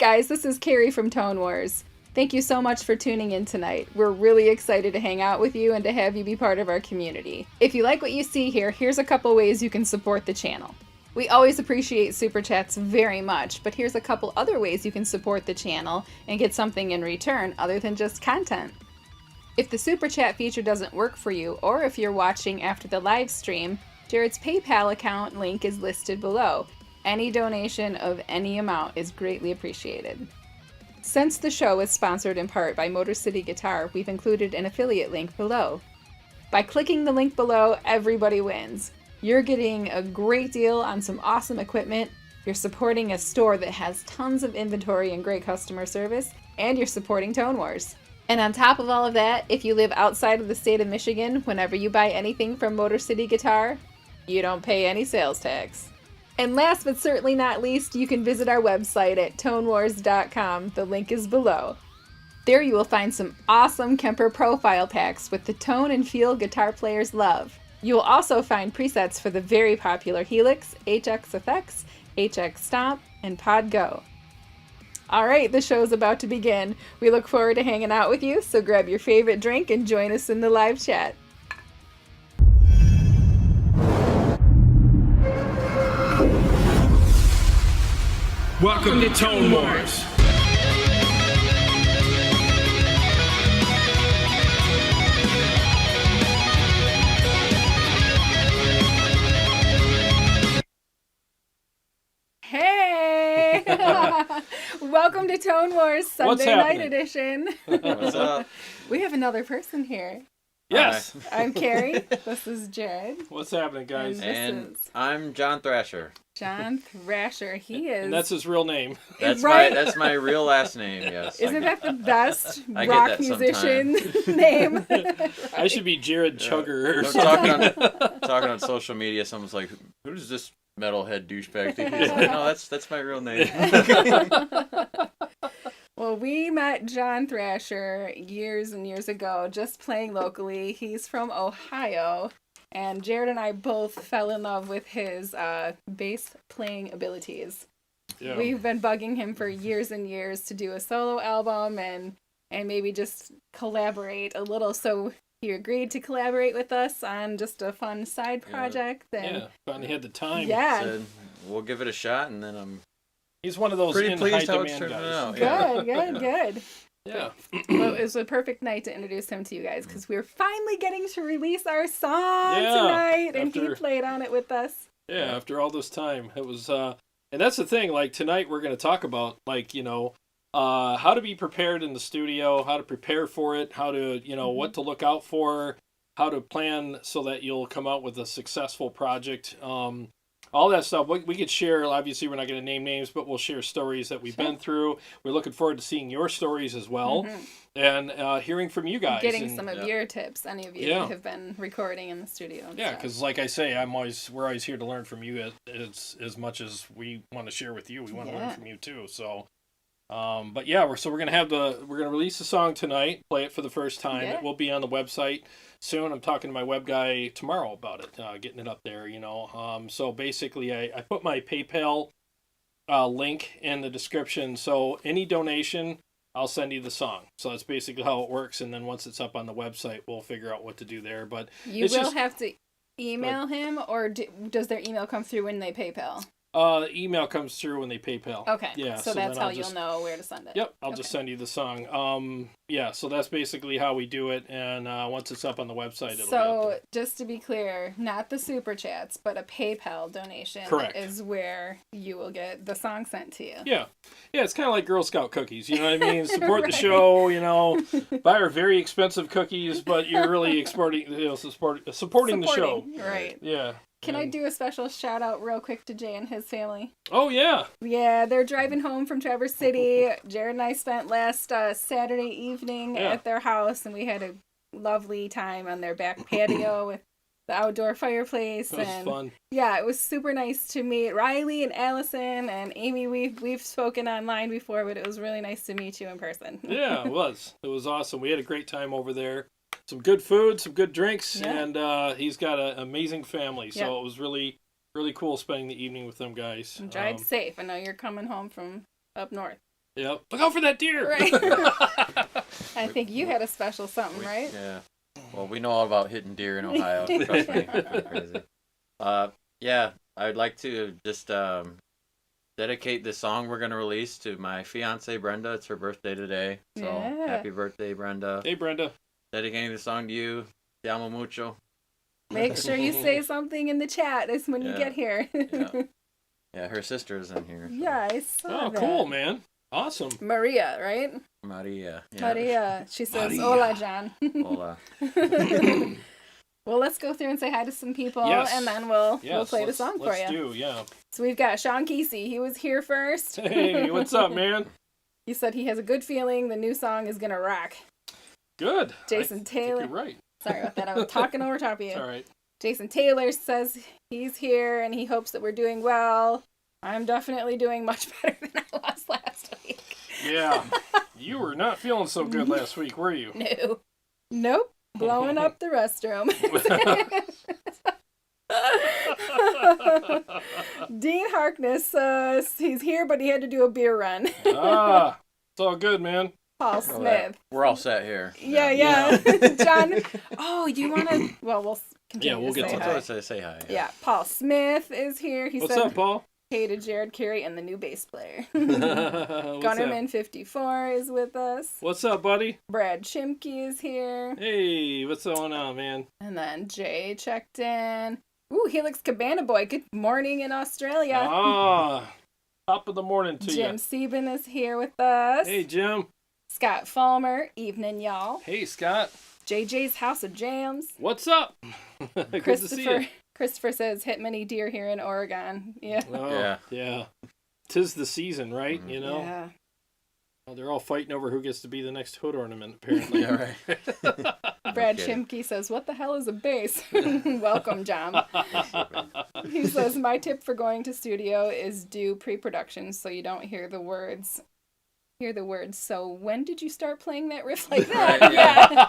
guys, this is Carrie from Tone Wars. Thank you so much for tuning in tonight. We're really excited to hang out with you and to have you be part of our community. If you like what you see here, here's a couple ways you can support the channel. We always appreciate Super Chats very much, but here's a couple other ways you can support the channel and get something in return other than just content. If the Super Chat feature doesn't work for you, or if you're watching after the live stream, Jared's PayPal account link is listed below. Any donation of any amount is greatly appreciated. Since the show is sponsored in part by Motor City Guitar, we've included an affiliate link below. By clicking the link below, everybody wins. You're getting a great deal on some awesome equipment, you're supporting a store that has tons of inventory and great customer service, and you're supporting Tone Wars. And on top of all of that, if you live outside of the state of Michigan, whenever you buy anything from Motor City Guitar, you don't pay any sales tax. And last but certainly not least, you can visit our website at tonewars.com. The link is below. There you will find some awesome Kemper profile packs with the tone and feel guitar players love. You will also find presets for the very popular HELIX, HX Effects, HX Stomp, and Pod Go. Alright, the show's about to begin. We look forward to hanging out with you, so grab your favorite drink and join us in the live chat. Welcome to Tone Wars. Hey! Welcome to Tone Wars Sunday Night Edition. What's up? We have another person here. Yes. I'm Carrie. This is Jared. What's happening, guys? And I'm John Thrasher. John Thrasher. He is. And that's his real name. That's right? that's my real last name. Yes. Isn't that the best I get rock that musician name? I should be Jared Chugger or I'm something. talking on social media. Someone's like, "Who does this metalhead douchebag think?" He's like, "No, that's my real name." Well, we met John Thrasher years and years ago, just playing locally. He's from Ohio, and Jared and I both fell in love with his bass playing abilities. Yeah. We've been bugging him for years and years to do a solo album and maybe just collaborate a little. So he agreed to collaborate with us on just a fun side project. Yeah, finally had the time. Yeah. Said, we'll give it a shot, and then I'm He's one of those pretty in high pleased how it's demand turned guys. out. Good. Yeah. Well, it was a perfect night to introduce him to you guys because we were finally getting to release our song tonight, and he played on it with us. Yeah, after all this time. It was, and that's the thing, like, tonight we're going to talk about, like, you know, how to be prepared in the studio, how to prepare for it, how to, you know, what to look out for, how to plan so that you'll come out with a successful project. All that stuff we could share. Obviously, we're not going to name names, but we'll share stories that we've been through. We're looking forward to seeing your stories as well, and hearing from you guys. Getting some of your tips, any of you who have been recording in the studio. Yeah, because like I say, we're always here to learn from you as much as we want to share with you. We want to learn from you too. So, but yeah, we're gonna release the song tonight. Play it for the first time. Yeah. It will be on the website soon. I'm talking to my web guy tomorrow about it, getting it up there, you know. So basically, I put my PayPal link in the description. So any donation, I'll send you the song. So that's basically how it works. And then once it's up on the website, we'll figure out what to do there. But you will have to email him, or does their email come through when they PayPal? Email comes through when they PayPal. Okay. Yeah. So that's how you'll know where to send it. Yep. I'll just send you the song. Yeah. So that's basically how we do it. And once it's up on the website, it'll be up there. Just to be clear, not the Super Chats, but a PayPal donation is where you will get the song sent to you. Yeah. Yeah. It's kind of like Girl Scout cookies. You know what I mean? Support the show. You know, buy our very expensive cookies, but you're really supporting the show. Right. Yeah. Can I do a special shout out real quick to Jay and his family? Oh, yeah. Yeah, they're driving home from Traverse City. Jared and I spent last Saturday evening at their house, and we had a lovely time on their back patio with the outdoor fireplace. That was fun. Yeah, it was super nice to meet Riley and Allison and Amy. We've spoken online before, but it was really nice to meet you in person. Yeah, it was. It was awesome. We had a great time over there. Some good food, some good drinks, and he's got an amazing family. So it was really, really cool spending the evening with them guys. And drive safe. I know you're coming home from up north. Yep. Look out for that deer. Right. I think you had a special something, right? Yeah. Well, we know all about hitting deer in Ohio. Trust me. It's crazy. Yeah, I'd like to just dedicate this song we're going to release to my fiance, Brenda. It's her birthday today. So Yeah. happy birthday, Brenda. Hey, Brenda. Dedicating the song to you. Te amo mucho. Make sure you say something in the chat when you get here. Yeah, her sister is in here. So. Yeah, I saw Oh, that. cool, man. Awesome. Maria, right? Maria. Yeah. Maria. She says, Maria. "Hola, John." Hola. Well, let's go through and say hi to some people, Yes. and then we'll play the let's- song for let's you. do, yeah. So we've got Sean Kesey. He was here first. Hey, what's up, man? He said he has a good feeling the new song is gonna rock. Good. Jason I Taylor. think you're right. Sorry about that. I was talking over top of you. It's all right. Jason Taylor says he's here and he hopes that we're doing well. I'm definitely doing much better than I was last week. Yeah. You were not feeling so good last week, were you? No. Nope. Blowing up the restroom. Dean Harkness says he's here, but he had to do a beer run. It's all good, man. Paul Smith. We're all set here. Yeah. John. Oh, do you want to? Well, we'll continue. Yeah, we'll to get say to hi. that. Say hi. Yeah, Paul Smith is here. He What's said up, Paul? hey to Jared Carey and the new bass player. What's Gunnerman up? 54 is with us. What's up, buddy? Brad Chimke is here. Hey, what's going on, man? And then Jay checked in. Ooh, Helix Cabana Boy. Good morning in Australia. Top of the morning to Jim you. Sieben is here with us. Hey, Jim. Scott Falmer. Evening, y'all. Hey, Scott. JJ's House of Jams. What's up? Good to see you. Christopher says hit many deer here in Oregon. Yeah. Oh, yeah. 'Tis the season, right? Mm-hmm. You know? Yeah. Well, they're all fighting over who gets to be the next hood ornament, apparently. Yeah, right. Brad Okay. Chimke says, what the hell is a bass? Welcome, John. He says, my tip for going to studio is do pre-production so you don't hear the words. So when did you start playing that riff like that? Right, yeah.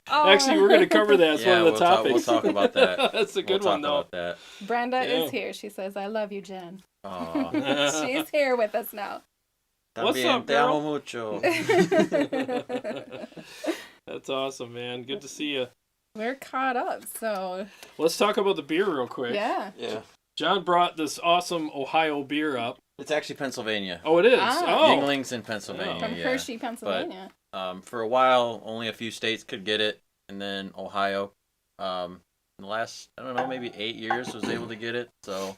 Oh. Actually, we're going to cover that. It's one of the we'll topics. talk about that. That's a good one, though. About that. Brenda Yeah. is here. She says, I love you, Jen. Aw. She's here with us now. What's También up, te girl? amo mucho. That's awesome, man. Good to see you. We're caught up, so Let's talk about the beer real quick. yeah. Yeah. John brought this awesome Ohio beer up. It's actually Pennsylvania. Oh, it is? Ah. Oh. Yingling's in Pennsylvania. From yeah. Hershey, Pennsylvania. For a while, only a few states could get it, and then Ohio, in the last, I don't know, maybe 8 years was able to get it. So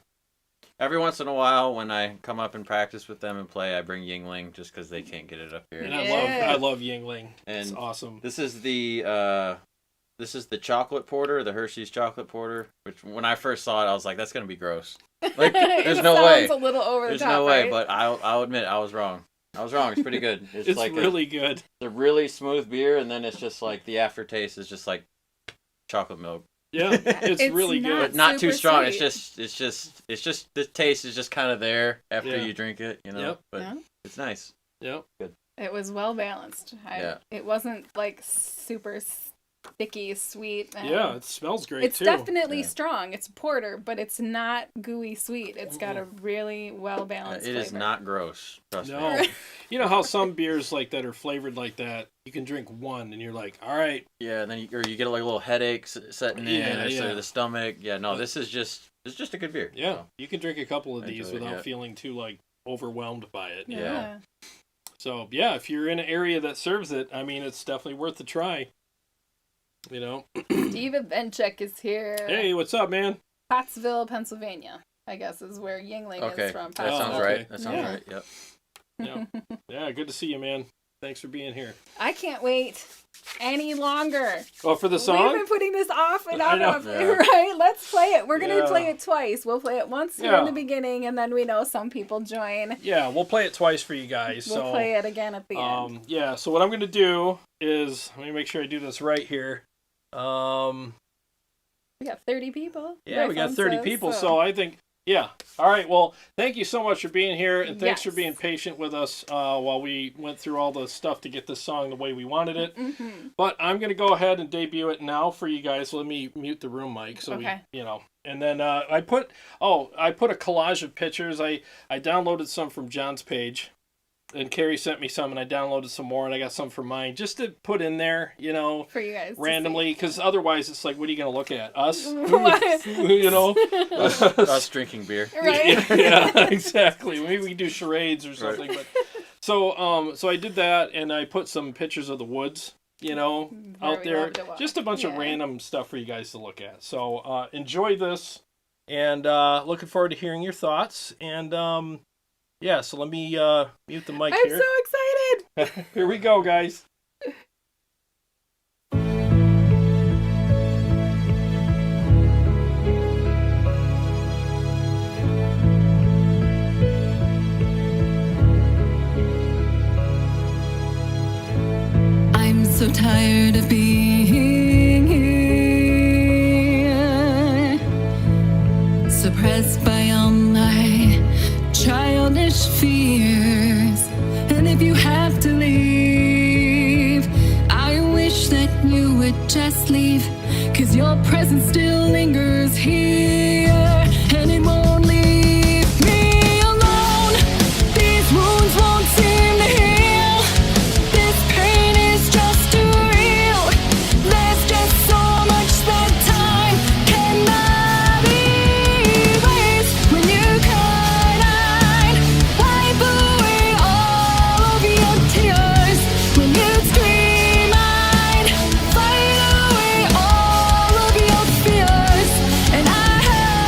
every once in a while, when I come up and practice with them and play, I bring Yingling just because they can't get it up here. And Yeah. I love Yingling. It's And awesome. This is the chocolate porter, the Hershey's chocolate porter. Which when I first saw it, I was like, "That's gonna be gross." Like, there's It no way. sounds a little over There's the top, no way. right? But I'll admit I was wrong. It's pretty good. It's like really good. a really smooth beer, and then it's just like the aftertaste is just like chocolate milk. Yeah, it's really not- good. But not too super strong. sweet. It's just the taste is just kind of there after Yeah. you drink it, you know. Yep. But Yeah. it's nice. Yep. It was well balanced. Yeah. It wasn't like super sticky, sweet. Yeah, it smells great, It's too. definitely Yeah. strong. It's a porter, but it's not gooey sweet. It's got a really well balanced It is not gross. Trust No. me. You know how some beers like that are flavored like that? You can drink one and you're like, all right. Yeah, and then you get like a little headache setting in, Yeah, or yeah. the stomach. Yeah, no, this is just a good beer. Yeah, So, you can drink a couple of these Enjoy it, without yeah. feeling too, like, overwhelmed by it. Yeah. So, yeah, if you're in an area that serves it, I mean, it's definitely worth a try. You know? Steve Venchek is here. Hey, what's up, man? Pottsville, Pennsylvania, I guess is where Yingling Okay, is from. that sounds okay. right. That sounds Yeah. right. Yep. Yeah. Yeah, good to see you, man. Thanks for being here. I can't wait any longer. Oh, for the We've song? been putting this off and I know. off, Yeah. right? Let's play it. We're going to Yeah. play it twice. We'll play it once here Yeah. in the beginning, and then we know some people join. Yeah, we'll play it twice for you guys. We'll so, play it again at the end. Yeah, so what I'm going to do is, let me make sure I do this right here. We got 30 people. Yeah, My we got phone 30 says, people, so I think, yeah. All right, well, thank you so much for being here, and thanks for Yes. being patient with us while we went through all the stuff to get this song the way we wanted it. Mhm. But I'm going to go ahead and debut it now for you guys. Let me mute the room mic so Okay. we, and then I put a collage of pictures. I downloaded some from John's page. and Carrie sent me some, and I downloaded some more, and I got some for mine just to put in there, you know, for you guys randomly, because otherwise it's like, what are you going to look at? Us? What? You know? Us drinking beer. Right? Yeah, exactly. Maybe we do charades or something. But so I did that, and I put some pictures of the woods, you know, out there. Just a bunch of random stuff for you guys to look at. So enjoy this, and looking forward to hearing your thoughts. And yeah, so let me mute the mic here. I'm so excited. Here we go, guys. I'm so tired of being here, suppressed by all my childish fears. And if you have to leave, I wish that you would just leave, 'cause your presence still lingers here, and it won't leave me alone. These wounds won't seem to heal. This pain is just too real. There's just so much that time cannot erase. When you cried, I'd wipe away all of your tears. When you scream, I'd fight away all of your fears. And I have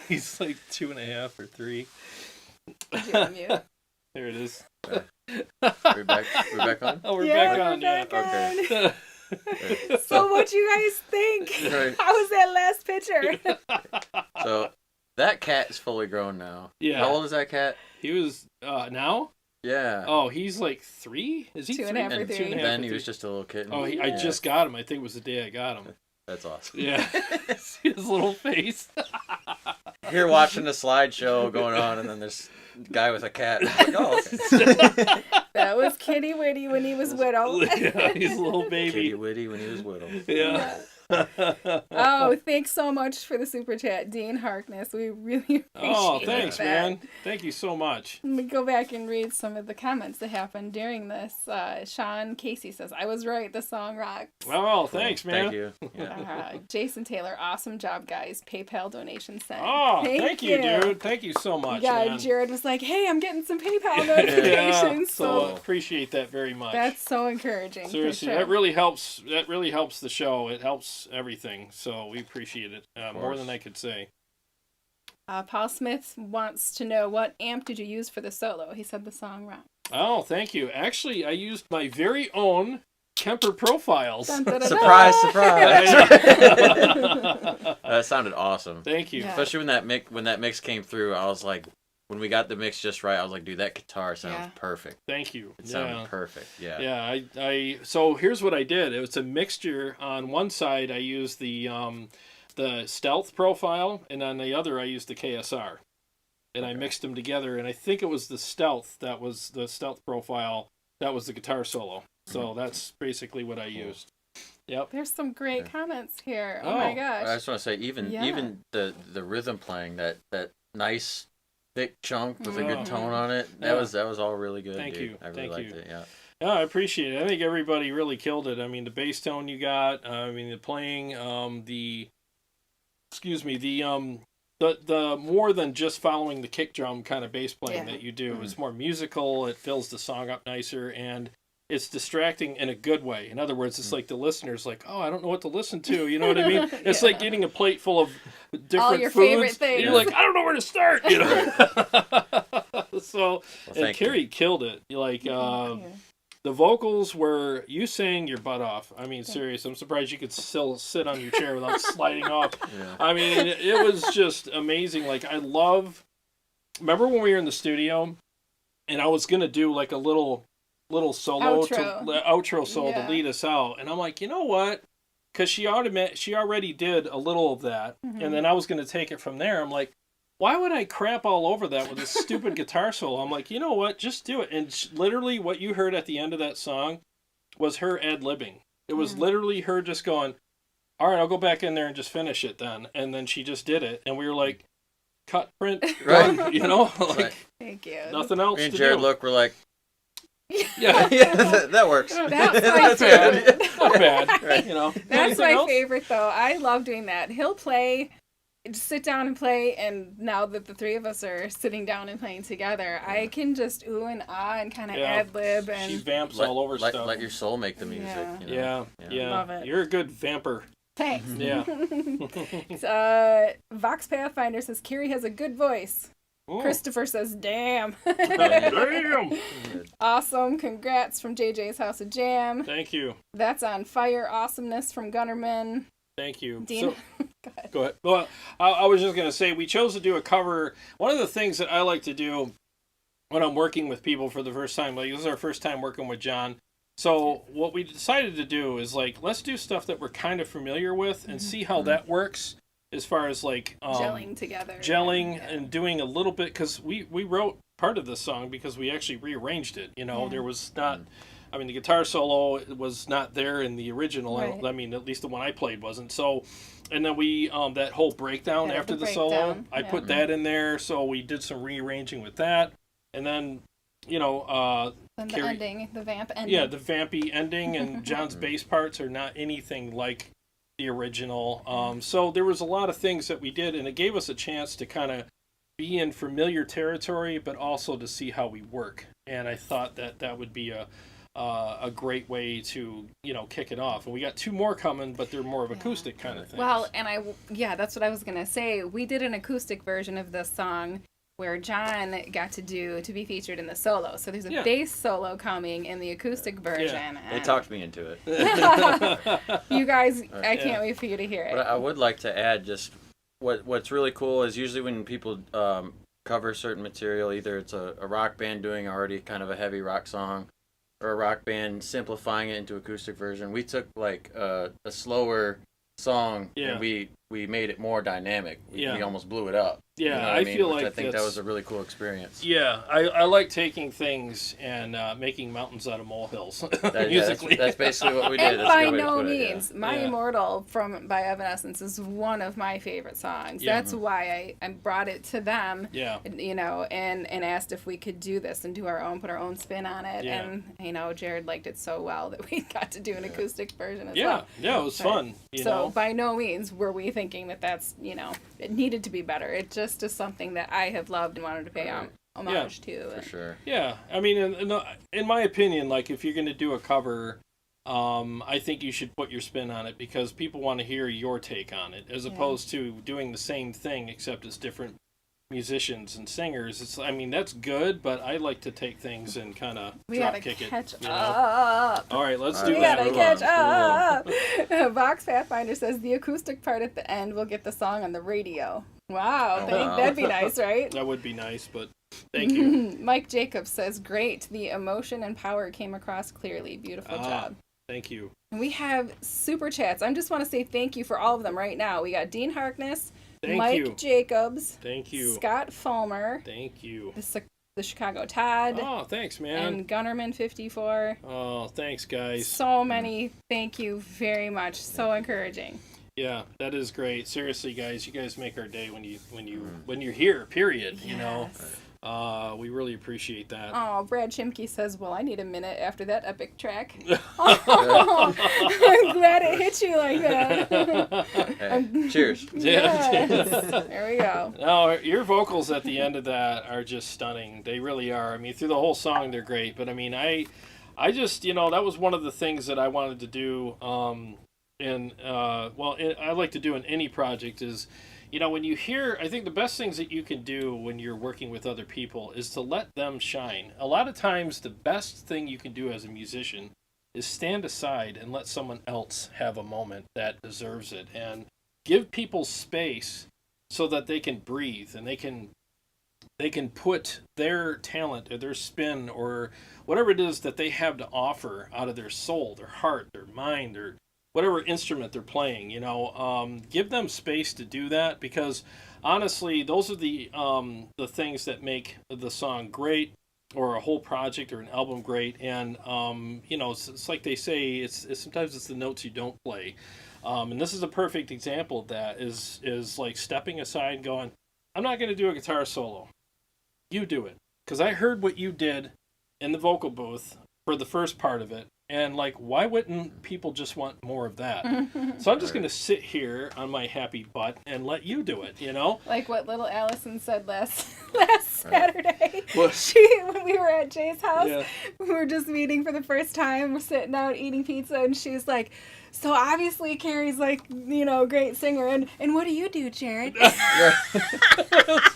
He's like 2.5 or 3. Did you unmute? There it is. We're back on? Oh, we're Yeah, back we're on. back Yeah. on. So what you guys think? Right. How was that last picture? So that cat is fully grown now. Yeah. How old is that cat? He was now. Yeah. Oh, he's like 3. Is he 2.5 3? or and 3. then he was just a little kitten. Oh, I just got him. I think it was the day I got him. That's awesome. Yeah. See his little face. You're watching the slideshow going on, and then there's a guy with a cat. Like, oh, okay. That was Kitty Witty when he was little. Yeah, he's a little Kitty baby. Witty when he was little. Yeah. Oh, thanks so much for the super chat, Dean Harkness. We really appreciate Oh, thanks, that. man. Thank you so much. Let me go back and read some of the comments that happened during this. Sean Casey says, I was right, the song rocks. Oh, thanks, man. Thank you. Yeah. Jason Taylor, awesome job, guys. PayPal donation sent. Oh, thank you, dude. Thank you so much, Yeah, man. Jared was like, hey, I'm getting some PayPal notifications. So appreciate that very much. That's so encouraging. Seriously, for sure. that really helps. That really helps the show. It helps everything. So we appreciate it more than I could say. Paul Smith wants to know, what amp did you use for the solo? He said the song rocks. Oh, thank you. Actually, I used my very own Kemper profiles. Dun, dun, dun, Surprise, dun. surprise. That sounded awesome. Thank you. Yeah. Especially when that mix came through, I was like, when we got the mix just right, I was like, dude, that guitar sounds perfect. Thank you. It sounded perfect. Yeah. Yeah. I so here's what I did. It was a mixture. On one side, I used the Stealth profile, and on the other, I used the KSR, and I mixed them together. And I think it was the Stealth that was the Stealth profile. That was the guitar solo. So that's basically what I used. Yep. There's some great comments here. Oh my gosh. I just want to say, even the rhythm playing, that nice thick chunk with a good tone on it, that was all really good. Thank dude. you. I really liked it. Yeah. Yeah, I appreciate it. I think everybody really killed it. I mean, the bass tone you got. I mean, the playing. The more than just following the kick drum kind of bass playing that you do. It's more musical. It fills the song up nicer, and it's distracting in a good way. In other words, it's like the listener's like, oh, I don't know what to listen to. You know what I mean? It's like getting a plate full of different all your foods. favorite things. You're like, I don't know where to start. You know. So, and Carrie you. killed it. Like, the vocals were, you sang your butt off. I mean, serious. I'm surprised you could still sit on your chair without sliding off. Yeah. I mean, it was just amazing. Like, remember when we were in the studio and I was going to do like a little solo outro solo to lead us out, and I'm like, you know what, because she already did a little of that, and then I was going to take it from there. I'm like, why would I crap all over that with a stupid guitar solo? I'm like, you know what, just do it. And literally what you heard at the end of that song was her ad-libbing. It was literally her just going, all right, I'll go back in there and just finish it then. And then she just did it, and we were like, cut, print, done, you know, like, Thank you. nothing else Me and to Jared do. we're like, Yeah. that works. That's bad. Not bad. Right. You know. That's Anything my else? favorite, though. I love doing that. He'll play, just sit down and play, and now that the three of us are sitting down and playing together, I can just ooh and ah and kind of ad-lib. And She vamps all over stuff. Let your soul make the music. Yeah. You know? Yeah. Love it. You're a good vamper. Thanks. Yeah. Vox Pathfinder says, Kiri has a good voice. Ooh. Christopher says, damn. Damn. Awesome. Congrats from JJ's House of Jam. Thank you. That's on fire. Awesomeness from Gunnerman. Thank you. Dean. Go ahead. Well, I was just going to say, we chose to do a cover. One of the things that I like to do when I'm working with people for the first time, like this is our first time working with John. So what we decided to do is like, let's do stuff that we're kind of familiar with and see how that works as far as like gelling together. And doing a little bit, because we wrote part of this song because we actually rearranged it. You know, there was not, I mean, the guitar solo was not there in the original. Right. I mean, at least the one I played wasn't. So, and then we, that whole breakdown after the solo, I put that in there. So we did some rearranging with that. And then, you know, and the ending, the vamp ending. Yeah, the vampy ending, and John's bass parts are not anything like the original. So there was a lot of things that we did, and it gave us a chance to kind of be in familiar territory, but also to see how we work. And I thought that would be a a great way to, kick it off. And we got 2 more coming, but they're more of acoustic kind of things. Well, and that's what I was going to say. We did an acoustic version of this song where John got to be featured in the solo. So there's a bass solo coming in the acoustic version. They talked me into it. You guys, I can't wait for you to hear it. But I would like to add just what's really cool is usually when people cover certain material, either it's a rock band doing already kind of a heavy rock song, or a rock band simplifying it into acoustic version. We took like a slower song and we made it more dynamic. We almost blew it up. Yeah, you know I feel like I think that was a really cool experience. Yeah, I like taking things and making mountains out of molehills musically. That's basically what we did. And by no means, My Immortal by Evanescence is one of my favorite songs. Yeah. That's why I brought it to them. Yeah. And asked if we could do this and put our own spin on it. Yeah. And Jared liked it so well that we got to do an acoustic version as well. Yeah, it was fun. So by no means were we thinking that's it needed to be better. It just is something that I have loved and wanted to pay homage to. For sure. Yeah, I mean, in my opinion, like if you're going to do a cover, I think you should put your spin on it because people want to hear your take on it, as opposed to doing the same thing except it's different musicians and singers. That's good, but I like to take things and kind of drop kick it. Catch up. All right, let's do We that. gotta catch up. Vox Pathfinder says the acoustic part at the end will get the song on the radio. Wow, that'd be nice, right? That would be nice, but thank you. Mike Jacobs says, great. The emotion and power came across clearly. Beautiful job. Thank you. And we have super chats. I just want to say thank you for all of them right now. We got Dean Harkness, Mike Jacobs, thank you, Scott Fulmer, thank you, the Chicago Todd. Oh, thanks, man. And Gunnerman54. Oh, thanks, guys. So many. Thank you very much. So encouraging. Yeah, that is great. Seriously, guys, you guys make our day when you're here. Period. Yes. We really appreciate that. Oh, Brad Chimke says, "Well, I need a minute after that epic track." Oh, I'm glad it hit you like that. Cheers. Yeah. There we go. No, your vocals at the end of that are just stunning. They really are. I mean, through the whole song, they're great. But I mean, I just that was one of the things that I wanted to do. I like to do in any project is, when you hear, I think the best things that you can do when you're working with other people is to let them shine. A lot of times, the best thing you can do as a musician is stand aside and let someone else have a moment that deserves it, and give people space so that they can breathe and they can put their talent or their spin or whatever it is that they have to offer out of their soul, their heart, their mind, or whatever instrument they're playing, give them space to do that, because honestly, those are the things that make the song great, or a whole project or an album great. And it's like they say, it's sometimes it's the notes you don't play, and this is a perfect example of that. Is like stepping aside and going, I'm not going to do a guitar solo. You do it, because I heard what you did in the vocal booth for the first part of it. And, why wouldn't people just want more of that? So I'm just going to sit here on my happy butt and let you do it, Like what little Allison said last Saturday. What? When we were at Jay's house, we were just meeting for the first time. We're sitting out eating pizza, and she's like, so obviously Carrie's great singer. And what do you do, Jared? It's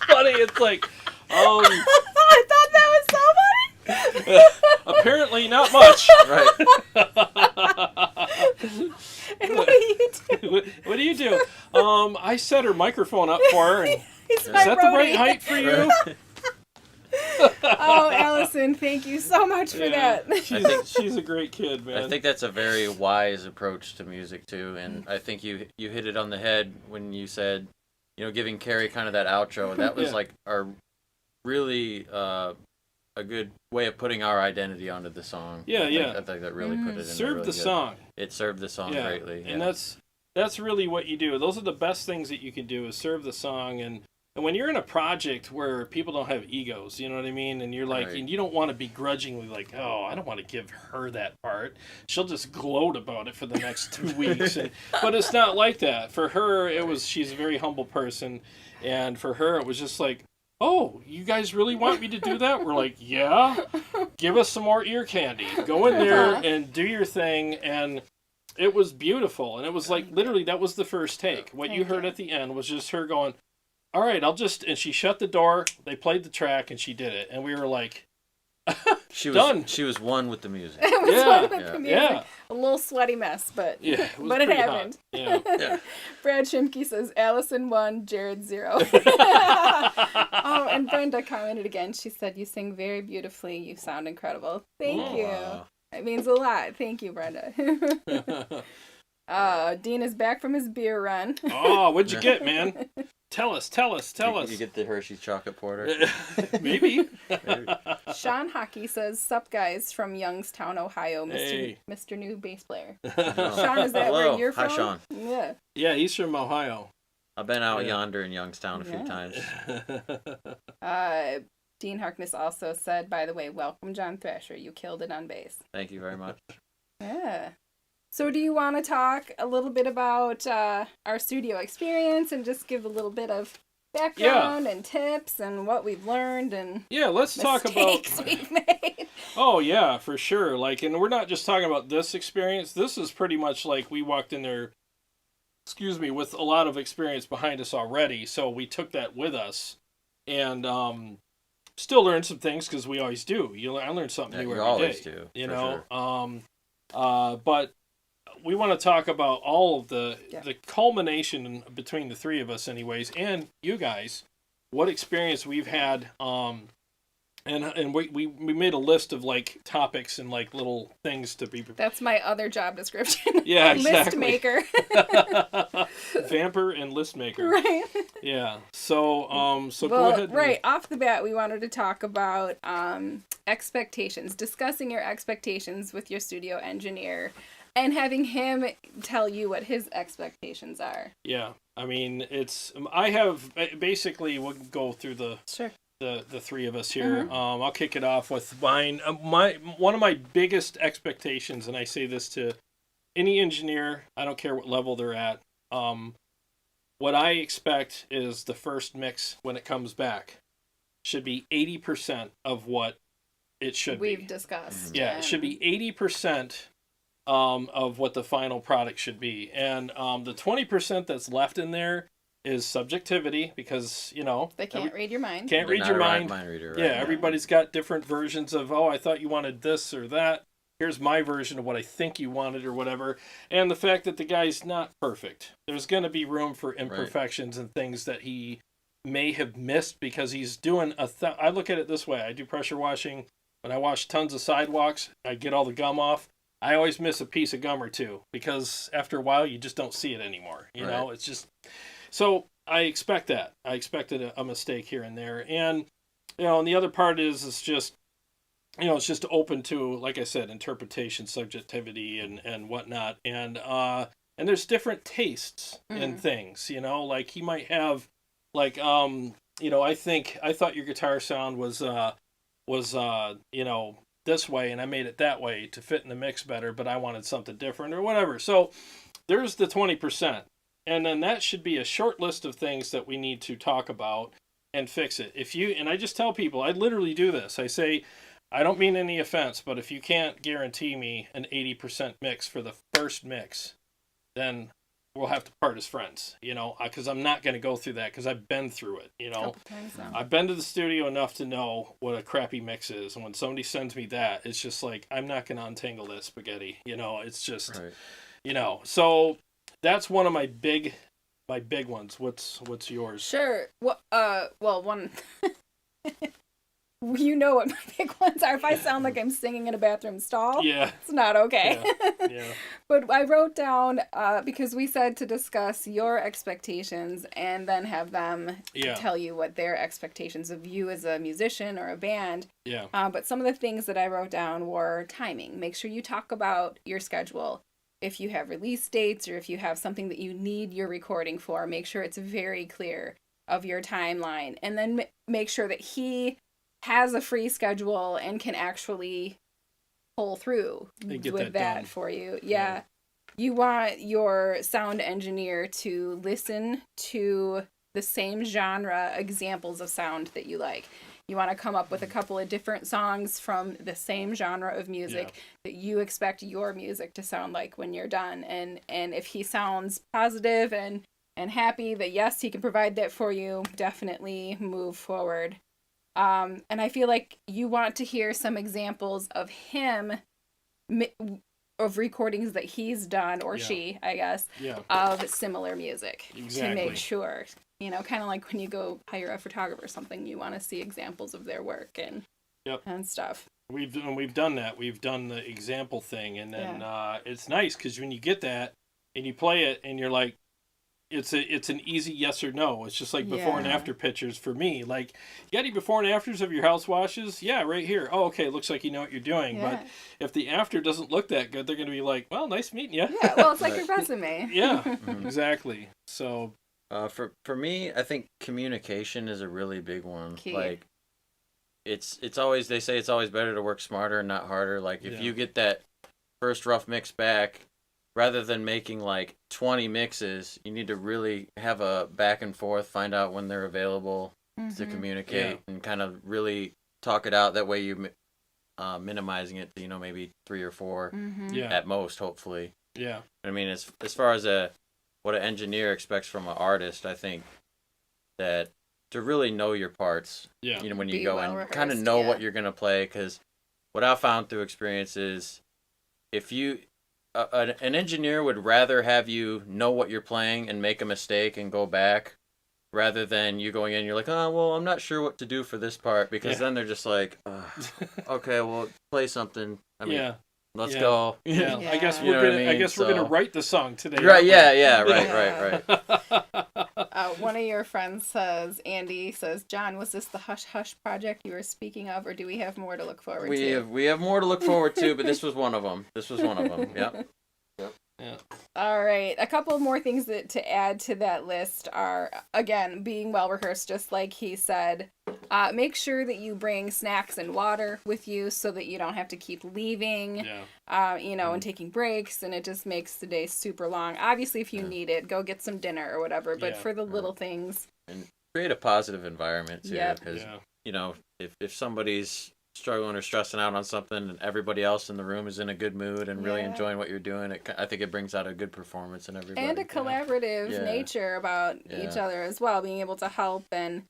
funny. It's like, I thought that was so funny. Apparently not much. Right. And what do you do? What do you do? I set her microphone up for her. And, is that the right height for you? Oh, Allison, thank you so much for that. She's a great kid, man. I think that's a very wise approach to music too, and I think you hit it on the head when you said, giving Carrie kind of that outro. That was like our really a good way of putting our identity onto the song. I think that really put it in served really the song. It served the song greatly. And that's really what you do. Those are the best things that you can do, is serve the song. And when you're in a project where people don't have egos, you know what I mean? And you're like, and you don't want to begrudgingly like, oh, I don't want to give her that part. She'll just gloat about it for the next 2 weeks. But it's not like that. For her, she's a very humble person. And for her, it was just like, oh, you guys really want me to do that? We're like, yeah, give us some more ear candy. Go in there and do your thing. And it was beautiful. And it was like, literally, that was the first take. What you heard at the end was just her going, all right, and she shut the door, they played the track, and she did it. And we were like, done. She was one with the music. It was one with the music. Yeah. A little sweaty mess, but it happened. Yeah. Brad Shimke says Allison 1, Jared 0. Oh, and Brenda commented again. She said, you sing very beautifully. You sound incredible. Thank you. Wow. It means a lot. Thank you, Brenda. Dean is back from his beer run. Oh, what'd you get, man? Tell us. You get the Hershey's chocolate porter? Maybe. Sean Hockey says, sup guys from Youngstown, Ohio, Hey. Mr. New bass player. Oh. Sean, is that where Hello. you're from? Hi, Sean. Yeah. Yeah, he's from Ohio. I've been out yonder in Youngstown a few times. Dean Harkness also said, by the way, welcome John Thrasher. You killed it on bass. Thank you very much. Yeah. So do you want to talk a little bit about our studio experience and just give a little bit of background and tips and what we've learned and let's talk about mistakes we've made? Oh yeah, for sure. Like, and we're not just talking about this experience. This is pretty much like we walked in there, with a lot of experience behind us already. So we took that with us, and still learned some things because we always do. I learn something new every day. You always do. You for know, sure. but we want to talk about all of the culmination between the three of us, anyways, and you guys. What experience we've had. And we made a list of like topics and like little things to be. That's my other job description. Yeah, List exactly. maker. Vamper and list maker. Right. Yeah. So go ahead. Right off the bat, we wanted to talk about expectations, discussing your expectations with your studio engineer, and having him tell you what his expectations are. Yeah. I mean, I have basically we'll go through the. Sure. The three of us here. I'll kick it off with mine. One of my biggest expectations, and I say this to any engineer, I don't care what level they're at. What I expect is the first mix when it comes back should be 80% of what it should be. We've discussed. Yeah, it should be 80% of what the final product should be, and the 20% that's left in there is subjectivity because, they can't read your mind. Can't read your mind. Mind reader, right? Yeah, everybody's got different versions of, I thought you wanted this or that. Here's my version of what I think you wanted or whatever. And the fact that the guy's not perfect. There's going to be room for imperfections and things that he may have missed because he's doing I look at it this way. I do pressure washing. When I wash tons of sidewalks, I get all the gum off. I always miss a piece of gum or two because after a while you just don't see it anymore. You know, it's just... So I expect that. I expected a mistake here and there. And, and the other part is just, it's just open to, like I said, interpretation, subjectivity, and whatnot. And there's different tastes in things, like he might have, like, I thought your guitar sound was this way, and I made it that way to fit in the mix better, but I wanted something different or whatever. So there's the 20%. And then that should be a short list of things that we need to talk about and fix it. And I just tell people, I literally do this. I say, I don't mean any offense, but if you can't guarantee me an 80% mix for the first mix, then we'll have to part as friends, because I'm not going to go through that because I've been through it, Couple times now. I've been to the studio enough to know what a crappy mix is. And when somebody sends me that, it's just like, I'm not going to untangle that spaghetti, it's just, so... That's one of my big ones. What's yours? Sure. Well, one. You know what my big ones are. If I sound like I'm singing in a bathroom stall, it's not okay. Yeah. But I wrote down because we said to discuss your expectations and then have them tell you what their expectations of you as a musician or a band. Yeah. But some of the things that I wrote down were timing. Make sure you talk about your schedule. If you have release dates or if you have something that you need your recording for, make sure it's very clear of your timeline. And then make sure that he has a free schedule and can actually pull through with that for you. Yeah. You want your sound engineer to listen to the same genre examples of sound that you like. You want to come up with a couple of different songs from the same genre of music that you expect your music to sound like when you're done. And if he sounds positive and happy that yes, he can provide that for you, definitely move forward. And I feel like you want to hear some examples of him, of recordings that he's done, or she, I guess, of similar music to make sure. You know, kind of like when you go hire a photographer or something, you want to see examples of their work and stuff. We've done that. We've done the example thing, and then it's nice because when you get that and you play it, and you're like, it's an easy yes or no. It's just like before and after pictures for me. Like, you got any before and afters of your house washes? Yeah, right here. Oh, okay. Looks like you know what you're doing. Yeah. But if the after doesn't look that good, they're going to be like, well, nice meeting you. Yeah, well, it's like a resume. Yeah, exactly. So. For me, I think communication is a really big one. Key. Like, it's always, they say it's always better to work smarter and not harder. Like, if you get that first rough mix back, rather than making like 20 mixes, you need to really have a back and forth, find out when they're available to communicate, and kind of really talk it out. That way you minimizing it to, maybe 3 or 4 at most, hopefully. Yeah. I mean, as far as what an engineer expects from an artist, I think that to really know your parts, when you go and kind of know what you're going to play, because what I found through experience is if you, an engineer would rather have you know what you're playing and make a mistake and go back, rather than you going in, you're like, oh, well, I'm not sure what to do for this part, because then they're just like, okay, well, play something. I mean, let's go. Yeah. I guess You know what I mean? I guess we're gonna write the song today. Right? Yeah. Right. One of your friends says, Andy says, John, was this the Hush Hush project you were speaking of, or do we have more to look forward to? We have more to look forward to, but this was one of them. Yep. Yeah. All right. A couple more things to add to that list are, again, being well rehearsed, just like he said. Make sure that you bring snacks and water with you so that you don't have to keep leaving, and taking breaks, and it just makes the day super long. Obviously, if you need it, go get some dinner or whatever, but for the little things. And create a positive environment, too, because, if somebody's struggling or stressing out on something and everybody else in the room is in a good mood and really enjoying what you're doing, I think it brings out a good performance in everybody. And a collaborative nature about each other as well, being able to help. And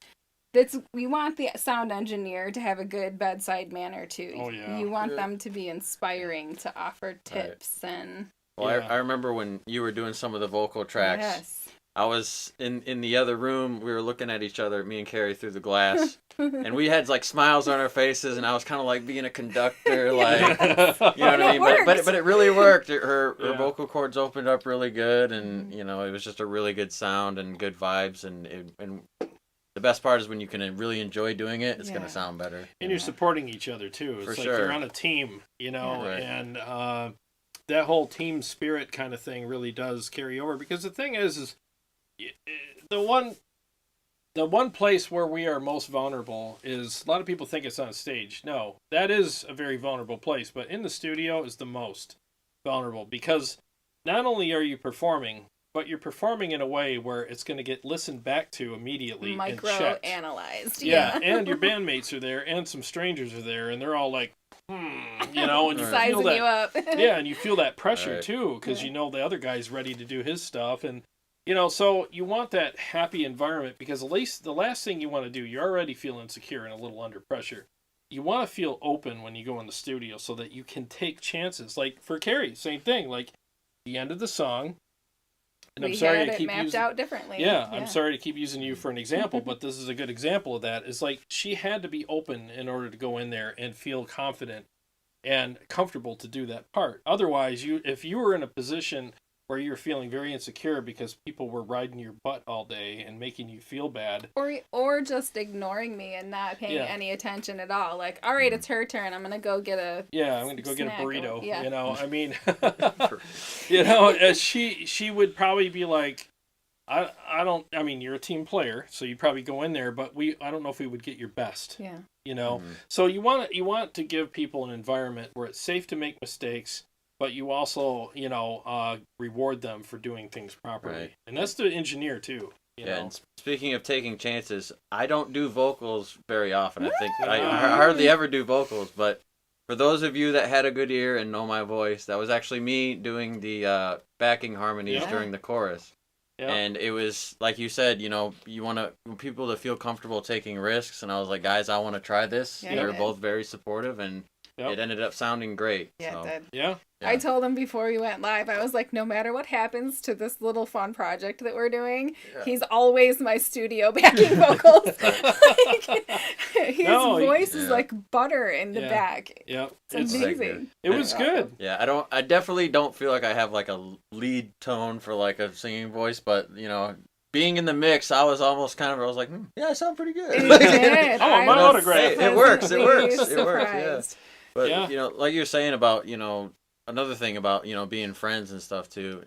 we want the sound engineer to have a good bedside manner too. Oh, yeah. You want them to be inspiring, to offer tips and. Well, I remember when you were doing some of the vocal tracks. Yes. I was in the other room. We were looking at each other, me and Carrie, through the glass, and we had like smiles on our faces, and I was kind of like being a conductor, like you know what I mean. But it really worked. Her vocal cords opened up really good, and it was just a really good sound and good vibes, and the best part is when you can really enjoy doing it, it's going to sound better. And you're supporting each other too. It's like you're on a team, and that whole team spirit kind of thing really does carry over, because the thing is the one place where we are most vulnerable is, a lot of people think it's on stage. No, that is a very vulnerable place, but in the studio is the most vulnerable, because not only are you performing, but you're performing in a way where it's going to get listened back to immediately and checked. Micro-analyzed. Yeah, and your bandmates are there, and some strangers are there, and they're all like, and you sizing feel that, you up. yeah, and you feel that pressure too, because the other guy's ready to do his stuff, and so you want that happy environment, because at least the last thing you want to do, you're already feeling insecure and a little under pressure. You want to feel open when you go in the studio so that you can take chances. Like for Carrie, same thing. Like the end of the song. And I'm sorry to keep mapped out differently. Yeah, I'm sorry to keep using you for an example, but this is a good example of that. It's like she had to be open in order to go in there and feel confident and comfortable to do that part. Otherwise, if you were in a position where you're feeling very insecure because people were riding your butt all day and making you feel bad, or just ignoring me and not paying any attention at all, like, all right, it's her turn, I'm gonna go get a burrito. Yeah. I mean, she would probably be like, I mean, you're a team player, so you probably go in there, but I don't know if we would get your best. Yeah. So you want to give people an environment where it's safe to make mistakes, but you also, reward them for doing things properly. Right. And that's the engineer too. You Yeah, know? and speaking of taking chances, I don't do vocals very often. I think I Ah. hardly ever do vocals, but for those of you that had a good ear and know my voice, that was actually me doing the backing harmonies Yeah. during the chorus. Yeah. And it was, like you said, you want people to feel comfortable taking risks, and I was like, guys, I want to try this. Yeah, They you were did. both very supportive, and Yep. it ended up sounding great. Yeah, so. it did. Yeah. Yeah. I told him before we went live, I was like, no matter what happens to this little fun project that we're doing, Yeah. he's always my studio backing vocals. Like, his No, voice is Yeah. like butter in the Yeah. back. Yeah. It's like amazing. It was good. Yeah, I definitely don't feel like I have like a lead tone for like a singing voice, but being in the mix, I was almost I was like, yeah, I sound pretty good. It did. I want my was autograph. It works, it works, pleasantly it works, yeah. surprised. But Yeah. like you're saying about another thing about being friends and stuff too.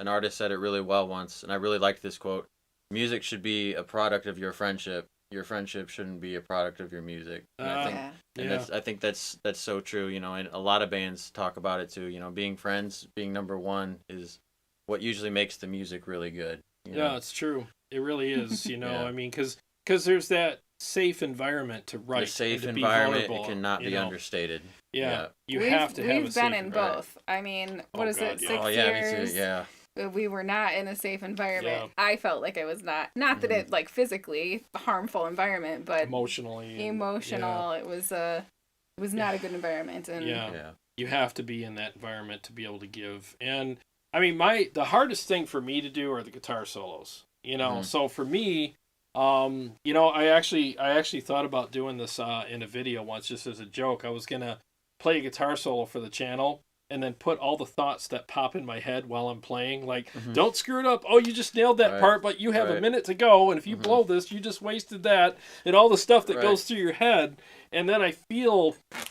An artist said it really well once, and I really liked this quote: "Music should be a product of your friendship. Your friendship shouldn't be a product of your music." And I think, Yeah. and Yeah. I think that's so true. And a lot of bands talk about it too. Being friends, being number one is what usually makes the music really good. Yeah, it's true. It really is. Yeah. I mean, because there's that safe environment to write. The safe and to environment, be vulnerable, it cannot be you know? understated. Yeah. You we've, have to have a we've safe been in environment. both. I mean, Oh, what is God, it? yeah. 6 Oh yeah, years. me too. Yeah. We were not in a safe environment. Yeah. I felt like I was not that Mm-hmm. it like physically a harmful environment, but Emotionally. and- emotional. It was not a good environment, and Yeah. Yeah. You have to be in that environment to be able to give. And I mean, the hardest thing for me to do are the guitar solos. Mhm. So for me, I actually thought about doing this in a video once, just as a joke. I was gonna play a guitar solo for the channel, and then put all the thoughts that pop in my head while I'm playing, like, don't screw it up. Oh, you just nailed that Right. part, but you have a Right. minute to go, and if you blow this, you just wasted that, and all the stuff that Right. goes through your head. And then I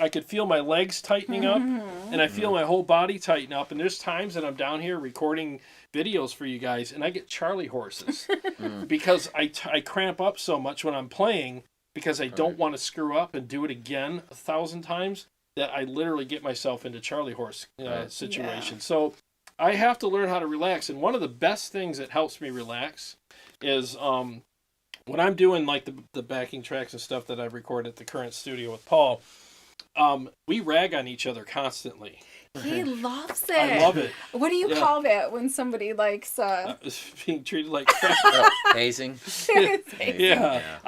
could feel my legs tightening up, and I feel my whole body tighten up. And there's times that I'm down here recording videos for you guys, and I get Charlie horses because I cramp up so much when I'm playing because I don't want to screw up and do it again 1,000 times, that I literally get myself into Charlie horse situation. Yeah. So I have to learn how to relax. And one of the best things that helps me relax is when I'm doing like the backing tracks and stuff that I've recorded at the current studio with Paul, we rag on each other constantly. he loves it. I love it. What do you Yeah. call that when somebody likes Being treated like crap. Oh, hazing. Yeah.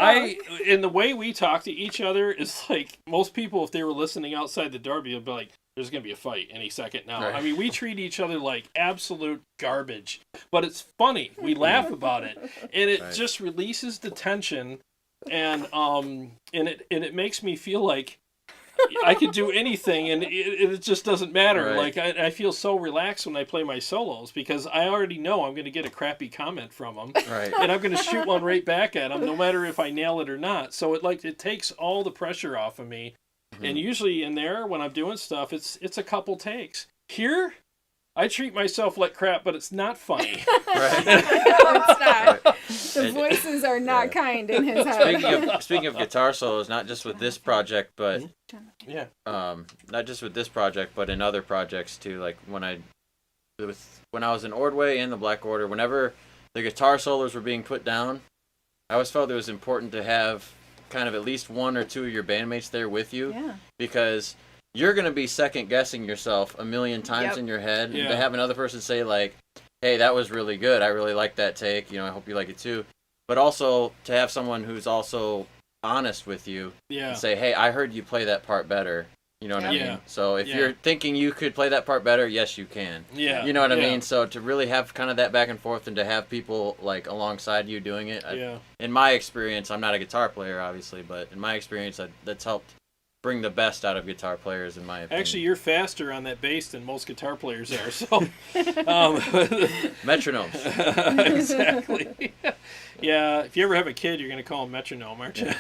And the way we talk to each other is like, most people, if they were listening outside the door, would be like, there's going to be a fight any second now. Right. I mean, we treat each other like absolute garbage, but it's funny. We laugh about it, and it Right. just releases the tension, and it makes me feel like I could do anything, and it just doesn't matter. Right. Like, I feel so relaxed when I play my solos because I already know I'm going to get a crappy comment from them. Right. And I'm going to shoot one right back at them, no matter if I nail it or not. So it takes all the pressure off of me. And usually in there, when I'm doing stuff, it's a couple takes. Here, I treat myself like crap, but it's not funny. Right. It's not. Right. The voices are not kind in his head. Speaking of guitar solos, not just with this project, but Yeah. not just with this project, but in other projects too. Like when I was in Ordway and the Black Order, whenever the guitar solos were being put down, I always felt it was important to have kind of at least one or two of your bandmates there with you, Yeah. because you're going to be second guessing yourself a million times Yep. in your head. Yeah. And to have another person say like, hey, that was really good, I really like that take, I hope you like it too. But also to have someone who's also honest with you Yeah. and say, hey, I heard you play that part better. You know what I Yeah. mean? So if Yeah. you're thinking you could play that part better, yes, you can. Yeah. You know what I Yeah. mean? So to really have kind of that back and forth and to have people like alongside you doing it, Yeah. in my experience, I'm not a guitar player, obviously, but in my experience, that's helped bring the best out of guitar players, in my opinion. Actually, you're faster on that bass than most guitar players are. So, Metronomes. exactly. Yeah. If you ever have a kid, you're going to call him Metronome, aren't you?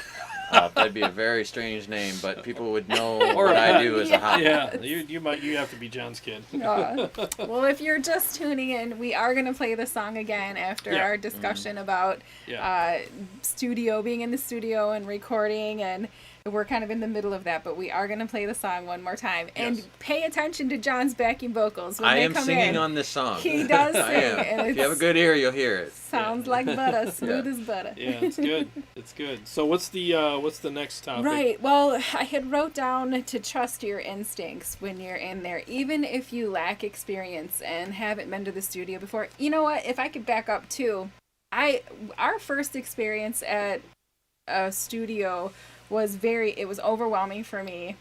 That'd be a very strange name, but people would know Or what a I pet. do as a hobby. Yeah. You have to be John's kid. Well, if you're just tuning in, we are going to play the song again after Yeah. our discussion about Yeah. being in the studio and recording. And we're kind of in the middle of that, but we are going to play the song one more time. And Yes. pay attention to John's backing vocals when I they am come singing in. on this song. He does sing. I am. And If you have a good ear, you'll hear it. sounds like butter, smooth Yeah. as butter. Yeah, it's good. It's good. So what's the next topic? Right. Well, I had wrote down to trust your instincts when you're in there, even if you lack experience and haven't been to the studio before. You know what? If I could back up too, our first experience at a studio was it was overwhelming for me.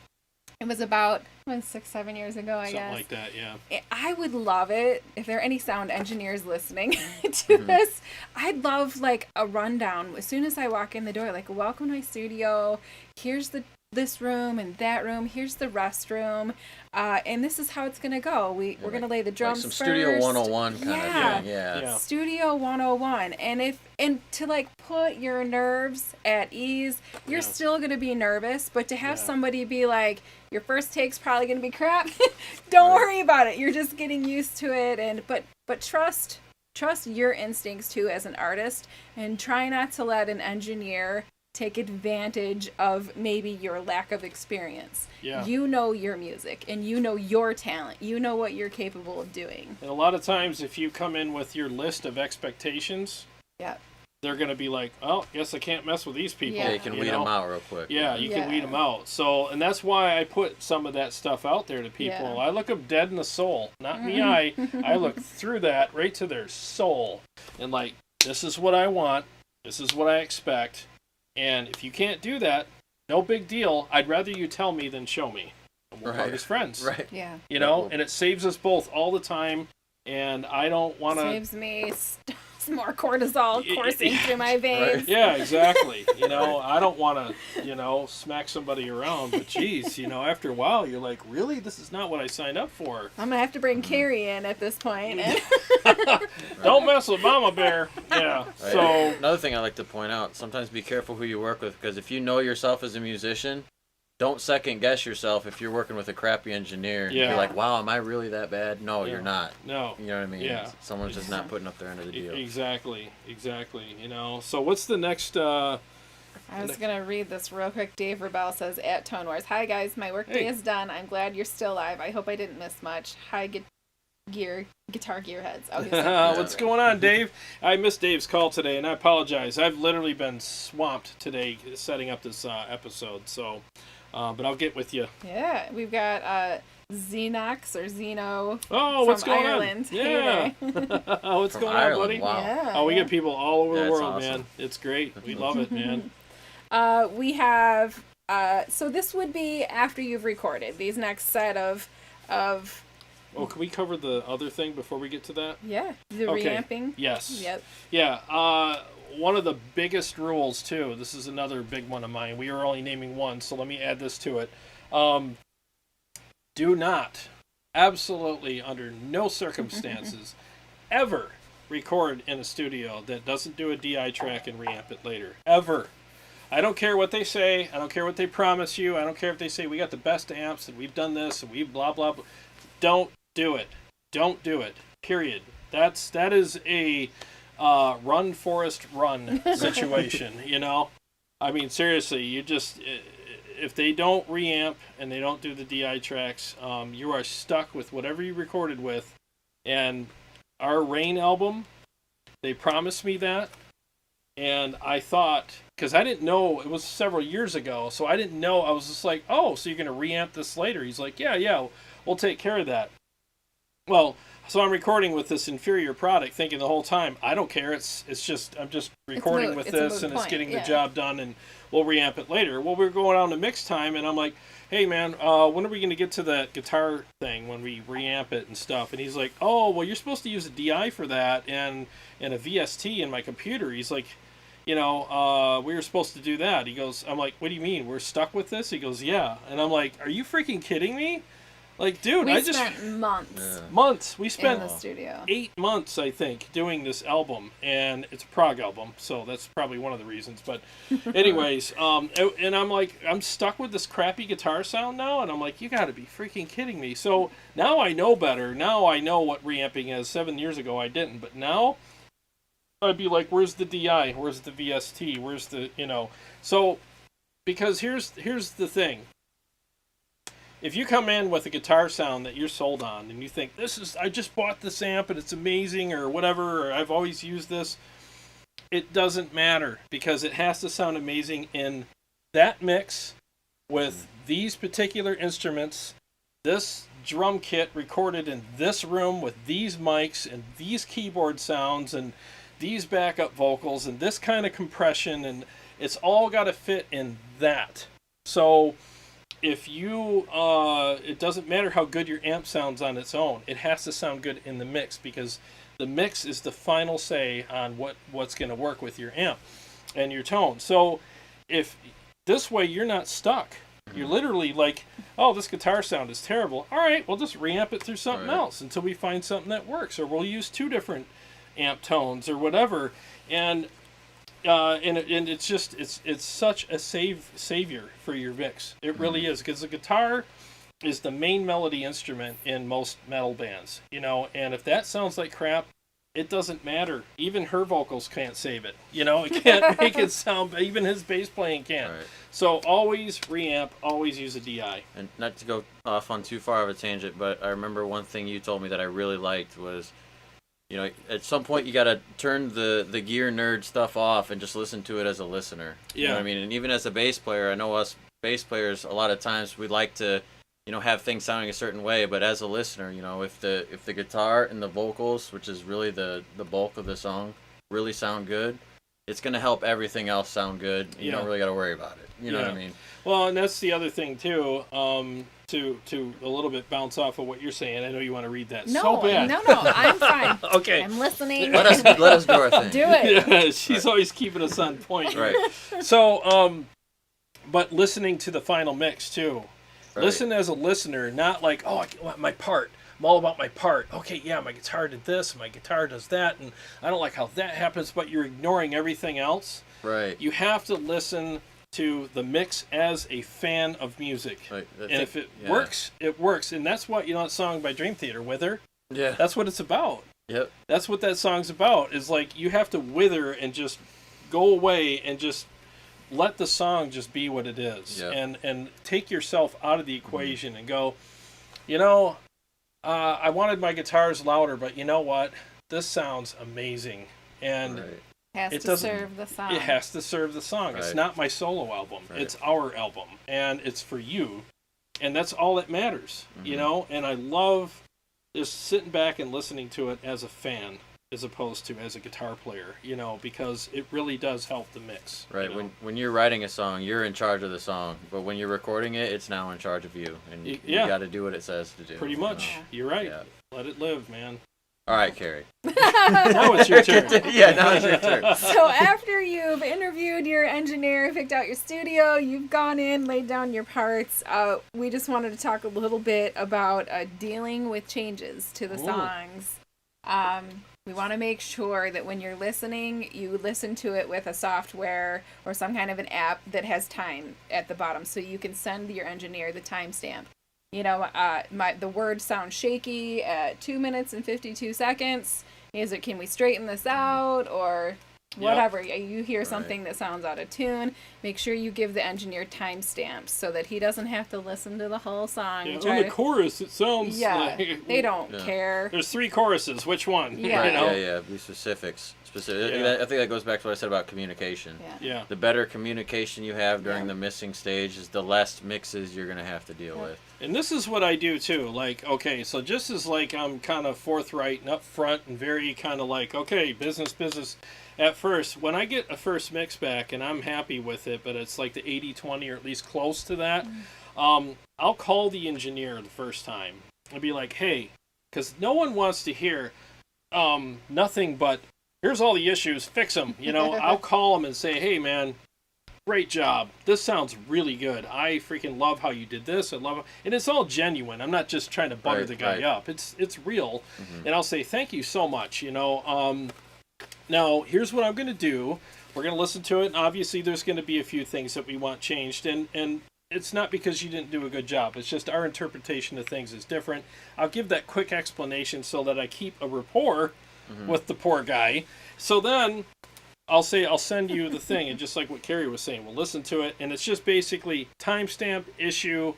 It was about 6-7 years ago, I guess. Something like that, yeah. I would love it if there are any sound engineers listening to this. I'd love like a rundown as soon as I walk in the door, like, welcome to my studio. Here's this room and that room. Here's the restroom, and this is how it's gonna go. We're gonna lay the drums Like some first. Studio 101 kind Yeah. of thing. Yeah. Yeah. Studio 101, and to like put your nerves at ease. You're Yeah. still gonna be nervous, but to have Yeah. somebody be like, your first take's probably gonna be crap. Don't worry about it. You're just getting used to it, and but trust your instincts too as an artist, and try not to let an engineer take advantage of maybe your lack of experience. Yeah. You know your music, and you know your talent. You know what you're capable of doing. And a lot of times, if you come in with your list of expectations, Yeah. they're going to be like, oh, guess I can't mess with these people. Yeah. Yeah, you can you weed know? them out real quick. Yeah, you can Yeah. weed them out. So, and that's why I put some of that stuff out there to people. Yeah. I look them dead in the soul, not me. I look through that right to their soul, and like, this is what I want. This is what I expect. And if you can't do that, no big deal. I'd rather you tell me than show me. We're Right. as friends, Right. Yeah. you know. And it saves us both all the time. And I don't want to. Saves me more cortisol coursing through my veins. Yeah, exactly. You know, I don't want to, smack somebody around, but geez, after a while, you're like, really? This is not what I signed up for. I'm gonna have to bring Carrie in at this point. Don't mess with Mama Bear. Yeah. Right. So, Another thing I like to point out, sometimes be careful who you work with, because if you know yourself as a musician, don't second guess yourself if you're working with a crappy engineer. Yeah. You're like, wow, am I really that bad? No, Yeah. you're not. no. You know what I mean? Yeah. Someone's just not putting up their end of the deal. Exactly. So what's the next, I was gonna read this real quick. Dave Rebel says at Tone Wars, "Hi guys, my workday Hey. is done. I'm glad you're still live. I hope I didn't miss much. Hi, guitar gearheads." Oh, he's what's going on, Dave? I missed Dave's call today, and I apologize. I've literally been swamped today setting up this episode, so... but I'll get with you. yeah, we've got Xenox or Zeno Oh, what's from going Ireland. on? Yeah. what's From going Ireland, on, buddy? wow. Yeah. Oh, we yeah. get people all over the That's world, awesome. man. It's great. We love it, man. We have so this would be after you've recorded these next set of Oh, can we cover the other thing before we get to that? the Okay. reamping. Yes. Yep. Yeah. One of the biggest rules, too, this is another big one of mine. We are only naming one, so let me add this to it. Do not, absolutely under no circumstances, ever record in a studio that doesn't do a DI track and reamp it later. Ever. I don't care what they say. I don't care what they promise you. I don't care if they say we got the best amps and we've done this and we blah, blah, blah. Don't do it. Don't do it. Period. That is a run, Forrest, run situation, I mean, seriously, you just... If they don't reamp and they don't do the DI tracks, you are stuck with whatever you recorded with. And our Rain album, they promised me that. And I thought, because I didn't know, it was several years ago, so I didn't know. I was just like, oh, so you're going to reamp this later? He's like, yeah, we'll take care of that. Well, so I'm recording with this inferior product, thinking the whole time, I don't care. It's just I'm just recording with it's a this, moot and it's point, getting the yeah. job done, and we'll reamp it later. Well, we're going on to mix time, and I'm like, hey man, when are we going to get to that guitar thing when we reamp it and stuff? And he's like, oh, well, you're supposed to use a DI for that and a VST in my computer. He's like, we were supposed to do that. He goes, I'm like, what do you mean? We're stuck with this? He goes, yeah. And I'm like, are you freaking kidding me? Like, dude, We I just... spent months Months. We in spent the studio. 8 months, I think, doing this album, and it's a prog album, so that's probably one of the reasons. But, anyways, and I'm like, I'm stuck with this crappy guitar sound now, and I'm like, you got to be freaking kidding me. So now I know better. Now I know what reamping is. 7 years ago, I didn't, but now I'd be like, where's the DI? Where's the VST? Where's the So because here's the thing. If you come in with a guitar sound that you're sold on and you think I just bought this amp and it's amazing or whatever, or I've always used this, it doesn't matter because it has to sound amazing in that mix with these particular instruments, this drum kit recorded in this room with these mics and these keyboard sounds and these backup vocals and this kind of compression, and it's all got to fit in that. So if you, it doesn't matter how good your amp sounds on its own. It has to sound good in the mix because the mix is the final say on what's going to work with your amp and your tone. So if this way you're not stuck. You're literally like, oh, this guitar sound is terrible. All right, we'll just reamp it through something else until we find something that works, or we'll use 2 different amp tones or whatever. And it's just it's such a savior for your mix. It really is, because the guitar is the main melody instrument in most metal bands, you know. And if that sounds like crap, it doesn't matter. Even her vocals can't save it. You know, it can't make it sound. Even his bass playing can't. Right. So always reamp. Always use a DI. And not to go off on too far of a tangent, but I remember one thing you told me that I really liked was, you know, at some point you got to turn the gear nerd stuff off and just listen to it as a listener. Yeah. You know what I mean? And even as a bass player, I know us bass players, a lot of times we like to, you know, have things sounding a certain way, but as a listener, you know, if the guitar and the vocals, which is really the bulk of the song, really sound good, it's going to help everything else sound good. You don't really got to worry about it. You know what I mean? Well, and that's the other thing too. To a little bit bounce off of what you're saying. I know you want to read that so bad. No, I'm fine. Okay. I'm listening. Let us do our thing. Do it. Yeah, she's always keeping us on point. Right. So, but listening to the final mix too. Right. Listen as a listener, not like, oh, I want my part. I'm all about my part. Okay, yeah, my guitar did this, my guitar does that, and I don't like how that happens, but you're ignoring everything else. Right. You have to listen to the mix as a fan of music. Right. And if it works, it works. And that's what, you know, that song by Dream Theater, Wither? Yeah. That's what it's about. Yep. That's what that song's about, is like you have to wither and just go away and just let the song just be what it is. Yep. And take yourself out of the equation and go, you know, I wanted my guitars louder, but you know what? This sounds amazing. And Has it to doesn't serve the song. It has to serve the song. It's Right. not my solo album. Right. It's our album, and it's for you, and that's all that matters, you know. And I love just sitting back and listening to it as a fan, as opposed to as a guitar player, you know, because it really does help the mix. Right. You know? When you're writing a song, you're in charge of the song, but when you're recording it, it's now in charge of you, and you got to do what it says to do. Pretty you much. know? You're right. Yeah. Let it live, man. All right, Carrie. Now it's your turn. Yeah, now it's your turn. So after you've interviewed your engineer, picked out your studio, you've gone in, laid down your parts, we just wanted to talk a little bit about dealing with changes to the songs. We want to make sure that when you're listening, you listen to it with a software or some kind of an app that has time at the bottom, so you can send your engineer the timestamp. You know, the words sound shaky at 2 minutes and 52 seconds. Can we straighten this out, or whatever? You hear something that sounds out of tune, make sure you give the engineer timestamps so that he doesn't have to listen to the whole song. Yeah, on the chorus, it sounds like... They don't care. There's 3 choruses. Which one? Yeah. You know? Yeah. Be specifics. Yeah. I think that goes back to what I said about communication. Yeah. The better communication you have during the mixing stage is the less mixes you're going to have to deal with. And this is what I do too. Like, okay, so just as like I'm kind of forthright and upfront and very kind of like, okay, business. At first, when I get a first mix back and I'm happy with it, but it's like the 80-20 or at least close to that, I'll call the engineer the first time and be like, hey, because no one wants to hear nothing but, here's all the issues, fix them. You know, I'll call them and say, hey, man, great job. This sounds really good. I freaking love how you did this. I love it. And it's all genuine. I'm not just trying to butter the guy up. It's real. And I'll say, thank you so much. You know, now here's what I'm going to do. We're going to listen to it. And obviously there's going to be a few things that we want changed. And it's not because you didn't do a good job. It's just our interpretation of things is different. I'll give that quick explanation so that I keep a rapport with the poor guy. So then I'll send you the thing, and just like what Carrie was saying, we'll listen to it, and it's just basically timestamp, issue,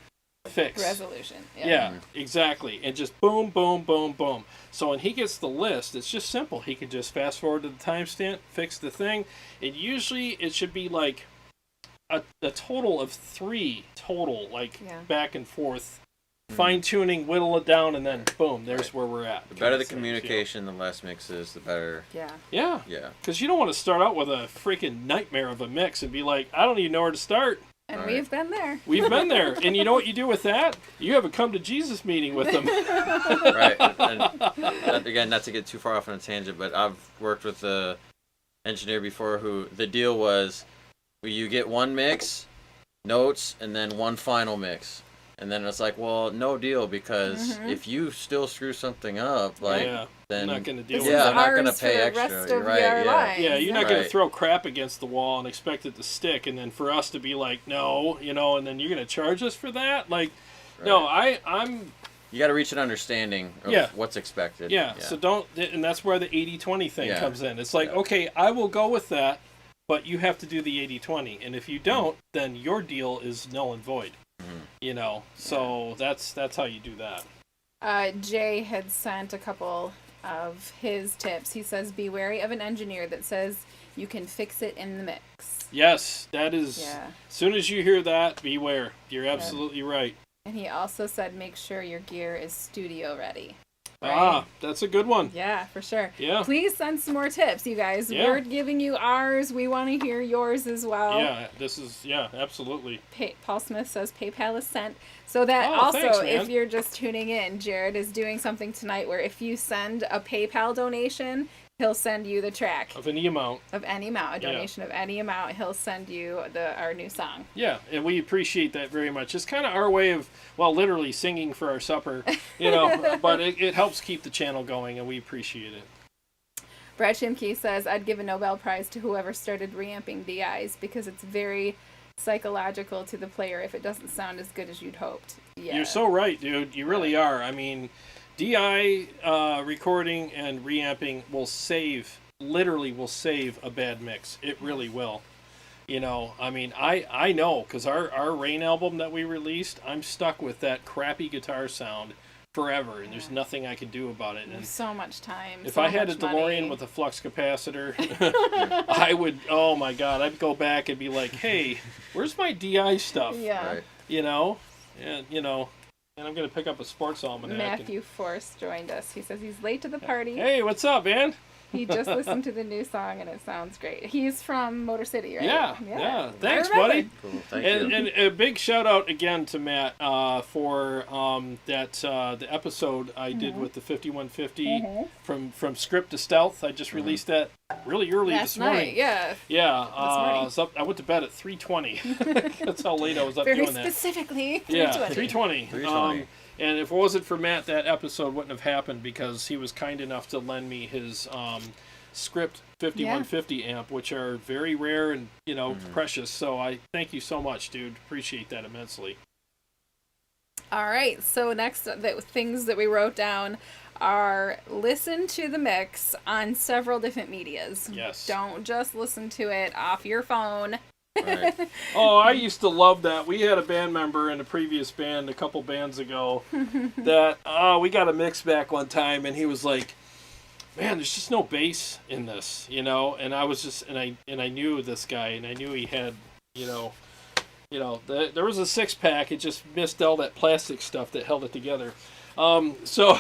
fix. Resolution. Yeah, exactly. And just boom, boom, boom, boom. So when he gets the list, it's just simple. He can just fast forward to the timestamp, fix the thing. And usually it should be like a total of 3 total, like back and forth, fine tuning, whittle it down, and then boom, there's where we're at. The better the communication, the less mixes, the better. Yeah. Yeah. Yeah. Because you don't want to start out with a freaking nightmare of a mix and be like, I don't even know where to start. And we've been there. We've been there. And you know what you do with that? You have a come to Jesus meeting with them. Right. And again, not to get too far off on a tangent, but I've worked with an engineer before who the deal was you get one mix, notes, and then one final mix. And then it's like, well, no deal, because if you still screw something up, then I'm not going to deal this with is it. I'm not ours going to pay for the extra. rest You're of right, your lives. Yeah, you're not going to Right. throw crap against the wall and expect it to stick, and then for us to be like, no, and then you're going to charge us for that? Like, no, I'm... You got to reach an understanding of what's expected. Yeah, so don't... And that's where the 80-20 thing comes in. It's like, okay, I will go with that, but you have to do the 80-20. And if you don't, then your deal is null and void. So that's how you do that. Jay had sent a couple of his tips. He says, be wary of an engineer that says you can fix it in the mix. Yes, that is... Yeah. As soon as you hear that, beware. You're absolutely right. And he also said, make sure your gear is studio ready. Right? Ah, that's a good one. Yeah, for sure. Yeah. Please send some more tips, you guys. Yeah. We're giving you ours. We want to hear yours as well. Yeah, absolutely. Paul Smith says PayPal is sent. So that thanks, man. if you're just tuning in, Jared is doing something tonight where if you send a PayPal donation, he'll send you the track. Of any amount. Of any amount. A donation of any amount, he'll send you our new song. Yeah, and we appreciate that very much. It's kind of our way of, well, literally singing for our supper, but it helps keep the channel going, and we appreciate it. Brad Shimke says, I'd give a Nobel Prize to whoever started reamping DIs because it's very psychological to the player if it doesn't sound as good as you'd hoped. Yeah. You're so right, dude. You really are. I mean, DI recording and reamping literally will save a bad mix. It really will. I mean, I know, because our Rain album that we released, I'm stuck with that crappy guitar sound forever, and there's nothing I can do about it. And so much time. if so I had a much DeLorean money. with a flux capacitor, I would, oh my God, I'd go back and be like, hey, where's my DI stuff? Yeah. Right. And I'm going to pick up a sports almanac. Matthew Force joined us. He says he's late to the party. Hey, what's up, man? He just listened to the new song and it sounds great. He's from Motor City, right? Yeah. Thanks, I remember. buddy. Cool. Thank you. And a big shout out again to Matt for the episode I did with the 5150 from script to stealth. I just released that really early Last this morning. night, yeah. Yeah, morning. I went to bed at 3:20. That's how late I was up Very doing that. specifically, 3:20. Yeah, 3:20. 3:20. And if it wasn't for Matt, that episode wouldn't have happened because he was kind enough to lend me his script 5150 amp, which are very rare and precious. So I thank you so much, dude. Appreciate that immensely. All right, so next, the things that we wrote down are listen to the mix on several different medias. Yes. Don't just listen to it off your phone. Right. Oh, I used to love that. We had a band member in a previous band a couple bands ago that we got a mix back one time, and he was like, man, there's just no bass in this, and I was just, and I knew this guy, and I knew he had, there was a 6-pack, it just missed all that plastic stuff that held it together. So,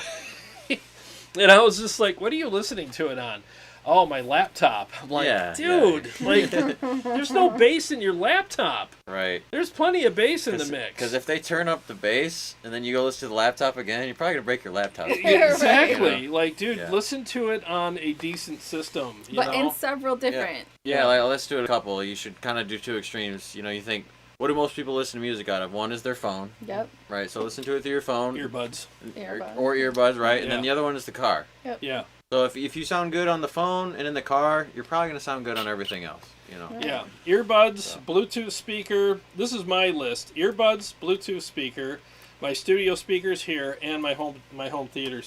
and I was just like, what are you listening to it on? Oh, my laptop. I'm like, dude, like, there's no bass in your laptop. Right. There's plenty of bass in the mix. Because if they turn up the bass and then you go listen to the laptop again, you're probably going to break your laptop. Exactly. Like, dude, listen to it on a decent system. But in several different. Yeah, like, let's do it a couple. You should kind of do two extremes. You think, what do most people listen to music out of? One is their phone. Yep. Right, so listen to it through your phone. Earbuds. Or earbuds, right? And then the other one is the car. Yep. Yeah. So if you sound good on the phone and in the car, you're probably going to sound good on everything else, Yeah. Earbuds, Bluetooth speaker. This is my list. Earbuds, Bluetooth speaker, my studio speakers here, and my home theater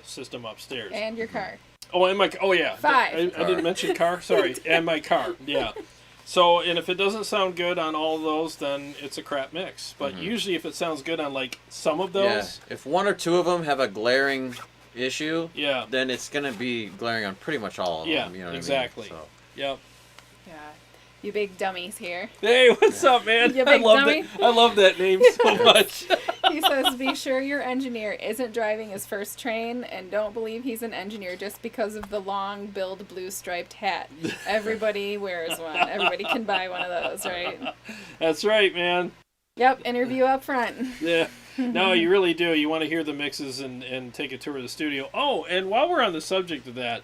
system upstairs. And your car. Oh, and my, oh yeah. 5. I didn't mention car. Sorry. And my car. Yeah. So, and if it doesn't sound good on all of those, then it's a crap mix. But usually if it sounds good on like some of those. If one or two of them have a glaring issue, Yeah. then it's going to be glaring on pretty much all of them. You know what exactly. I mean? So. Yep. Yeah. You big dummies here. Hey, what's up, man? You big dummy. I love that name so much. He says, be sure your engineer isn't driving his first train, and don't believe he's an engineer just because of the long billed blue striped hat. Everybody wears one. Everybody can buy one of those, right? That's right, man. Yep, interview up front. Yeah. No, you really do. You want to hear the mixes and take a tour of the studio. Oh, and while we're on the subject of that,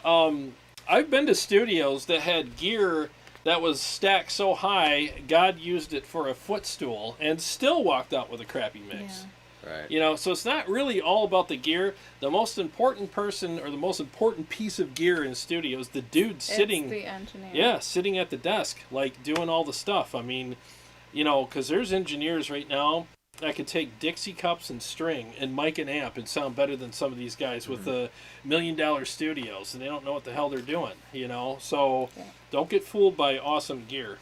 I've been to studios that had gear that was stacked so high, God used it for a footstool and still walked out with a crappy mix. Yeah. Right. You know, so it's not really all about the gear. The most important person or the most important piece of gear in studio is the dude sitting. It's the engineer. Yeah, sitting at the desk, like doing all the stuff. I mean, you know, because there's engineers right now that could take Dixie cups and string and mic and amp and sound better than some of these guys with the $1 million studios, and they don't know what the hell they're doing, you know? So don't get fooled by awesome gear.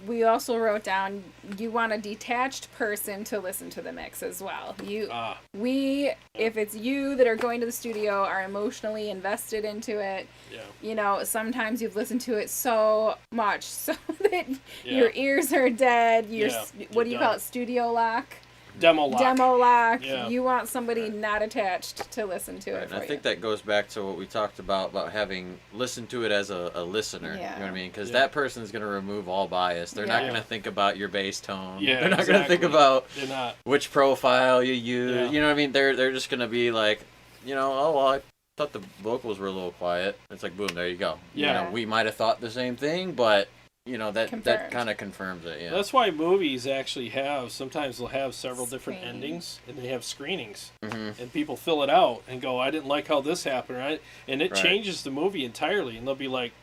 We also wrote down you want a detached person to listen to the mix as well. If it's you that are going to the studio, are emotionally invested into it. Yeah. You know, sometimes you've listened to it so much so that your ears are dead. What do you call it? Studio lock. Demo lock. Yeah. You want somebody not attached to listen to it. And I think that goes back to what we talked about having listened to it as a listener. Yeah. You know what I mean? Because that person's going to remove all bias. They're not going to think about your bass tone. Yeah, they're not going to think about which profile you use. Yeah. You know what I mean? They're just going to be like, you know, oh, well, I thought the vocals were a little quiet. It's like, boom, there you go. Yeah. You know, we might have thought the same thing, but... You know, that Confirmed. kind of confirms it, yeah. That's why movies actually sometimes they'll have several different endings, and they have screenings. And people fill it out and go, I didn't like how this happened, right? And it changes the movie entirely, and they'll be like,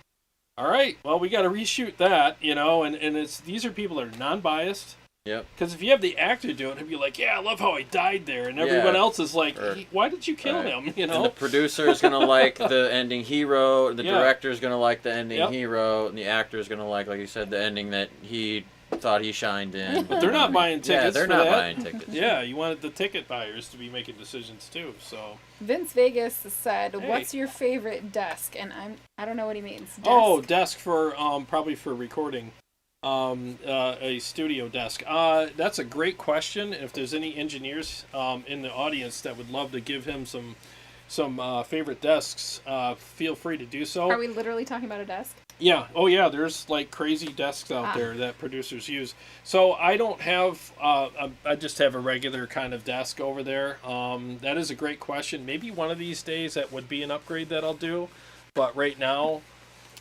all right, well, we got to reshoot that, you know, and these are people that are non-biased. Yep. Because if you have the actor do it, he'll be like, yeah, I love how he died there. And everyone else is like, why did you kill him? You know? And the producer is going to like the ending he wrote, the director is going to like the ending he wrote, and the actor is going to like you said, the ending that he thought he shined in. But they're not buying tickets. Yeah, they're not buying tickets. Yeah, you wanted the ticket buyers to be making decisions too. So Vince Vegas said, "What's your favorite desk?" And I don't know what he means. Desk. Oh, desk for probably for recording. A studio desk. That's a great question. If there's any engineers in the audience that would love to give him some favorite desks, feel free to do so. Are we literally talking about a desk? Yeah. Oh yeah. There's like crazy desks out there that producers use. So I don't have. I just have a regular kind of desk over there. That is a great question. Maybe one of these days that would be an upgrade that I'll do. But right now.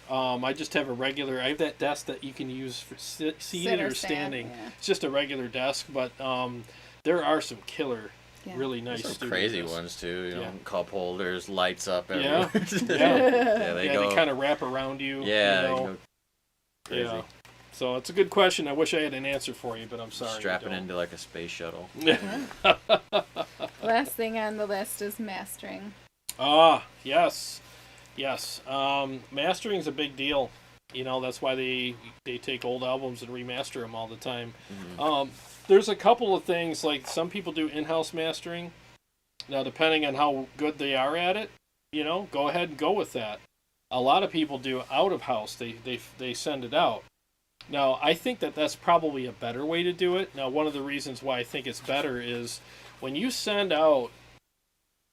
I just have I have that desk that you can use for seated or standing. Yeah. It's just a regular desk, but there are some killer, really nice some crazy desks. ones too. You know, cup holders, lights up everywhere. They kind of wrap around you. Yeah, you know. Crazy. Yeah. So it's a good question. I wish I had an answer for you, but I'm sorry. Strapping into like a space shuttle. Last thing on the list is mastering. Yes. Yes, mastering's a big deal. You know, that's why they take old albums and remaster them all the time. There's a couple of things, like some people do in-house mastering. Now, depending on how good they are at it, you know, go ahead and go with that. A lot of people do out-of-house. They send it out. Now, I think that's probably a better way to do it. Now, one of the reasons why I think it's better is when you send out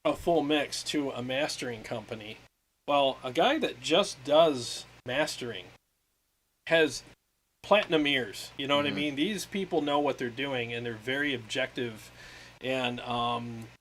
a full mix to a mastering company, well, a guy that just does mastering has platinum ears. You know what I mean? These people know what they're doing, and they're very objective. And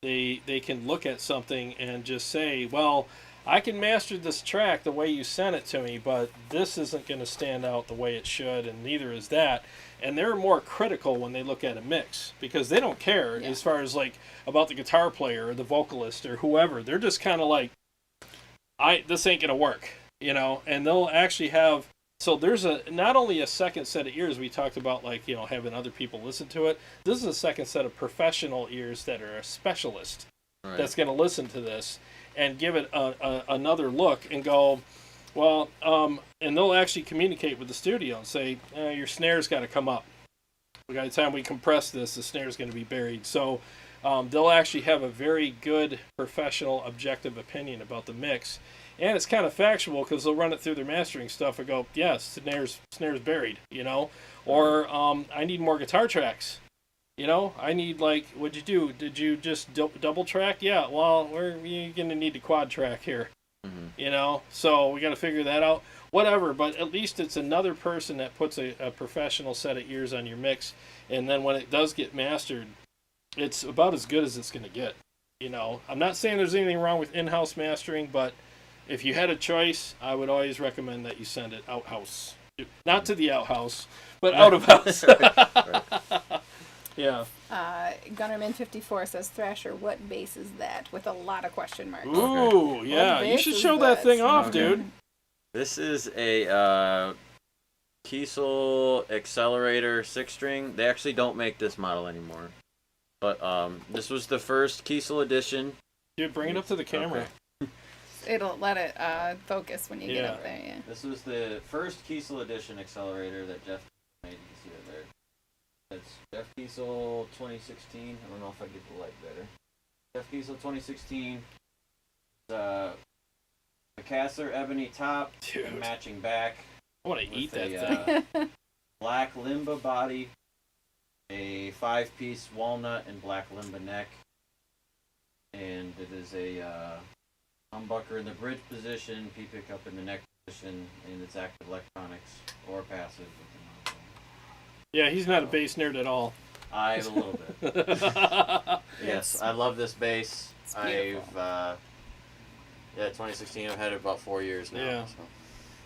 they can look at something and just say, well, I can master this track the way you sent it to me, but this isn't going to stand out the way it should, and neither is that. And they're more critical when they look at a mix, because they don't care as far as like about the guitar player or the vocalist or whoever. They're just kind of like, this ain't gonna work, you know. And they'll actually have, so there's not only a second set of ears we talked about, like, you know, having other people listen to it. This is a second set of professional ears that are a specialist that's gonna listen to this, and give it another look and go, well, and they'll actually communicate with the studio and say, your snare's got to come up. By the time we compress this, the snare's going to be buried. So they'll actually have a very good, professional, objective opinion about the mix. And it's kind of factual because they'll run it through their mastering stuff and go, yes, snare's buried, you know? Or I need more guitar tracks. You know, I need, like, what'd you do? Did you just double track? Yeah, well, you're going to need to quad track here. Mm-hmm. You know, so we got to figure that out. Whatever, but at least it's another person that puts a professional set of ears on your mix. And then when it does get mastered, it's about as good as it's going to get. You know, I'm not saying there's anything wrong with in-house mastering, but if you had a choice, I would always recommend that you send it outhouse. Not to the outhouse, but out of house. Right. Yeah. Gunnerman54 says, Thrasher, what bass is that? With a lot of question marks. Ooh, Okay. yeah. What You should bass show is that this? thing off, Okay. dude. This is a Kiesel Accelerator 6-string. They actually don't make this model anymore. But this was the first Kiesel edition. Dude, bring it up to the camera. Okay. It'll let it focus when you get Yeah. up there, yeah. This was the first Kiesel edition accelerator that Jeff made. You can see it there. That's Jeff Kiesel 2016. I don't know if I get the light better. Jeff Kiesel 2016. The Kassler ebony top, Dude. and matching back. I want to with eat that a, thing. black limba body, a 5-piece walnut and black limba neck, and it is a humbucker in the bridge position, P pickup in the neck position, and it's active electronics or passive with the nozzle. Yeah, he's not a bass nerd at all. I have a little bit. Yes, I love this bass. It's beautiful. I've 2016. I've had it about 4 years now. Yeah. So.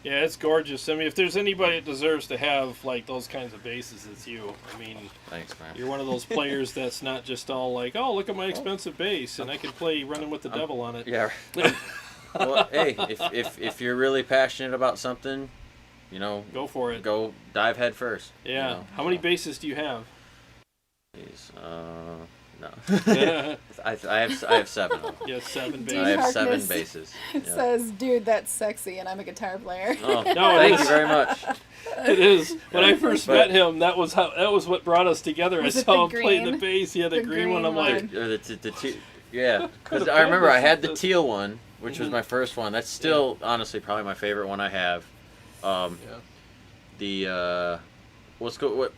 Yeah, it's gorgeous. I mean, if there's anybody that deserves to have like those kinds of basses, it's you. I mean, Thanks, man. you're one of those players that's not just all like, oh, look at my expensive bass, and I can play Running with the Devil on it. Yeah. Well, hey, if you're really passionate about something, you know, Go for it. go dive head first. Yeah. You know, How many so. basses do you have? Jeez, no. Yeah, I have 7 of them. 7 Dean I basses. have 7 Harkness bases. It Yeah. says, dude, that's sexy, and I'm a guitar player. Oh, No, it thank is. you very much. It is. When I first But- met him, that was what brought us together. Was I it saw the him play the green? bass. Yeah, the The green one. I'm green like, one. Or yeah, because Could've I remember I been had the this. teal one, which was Mhm. my first one. That's still honestly probably my favorite one I have. yeah. The what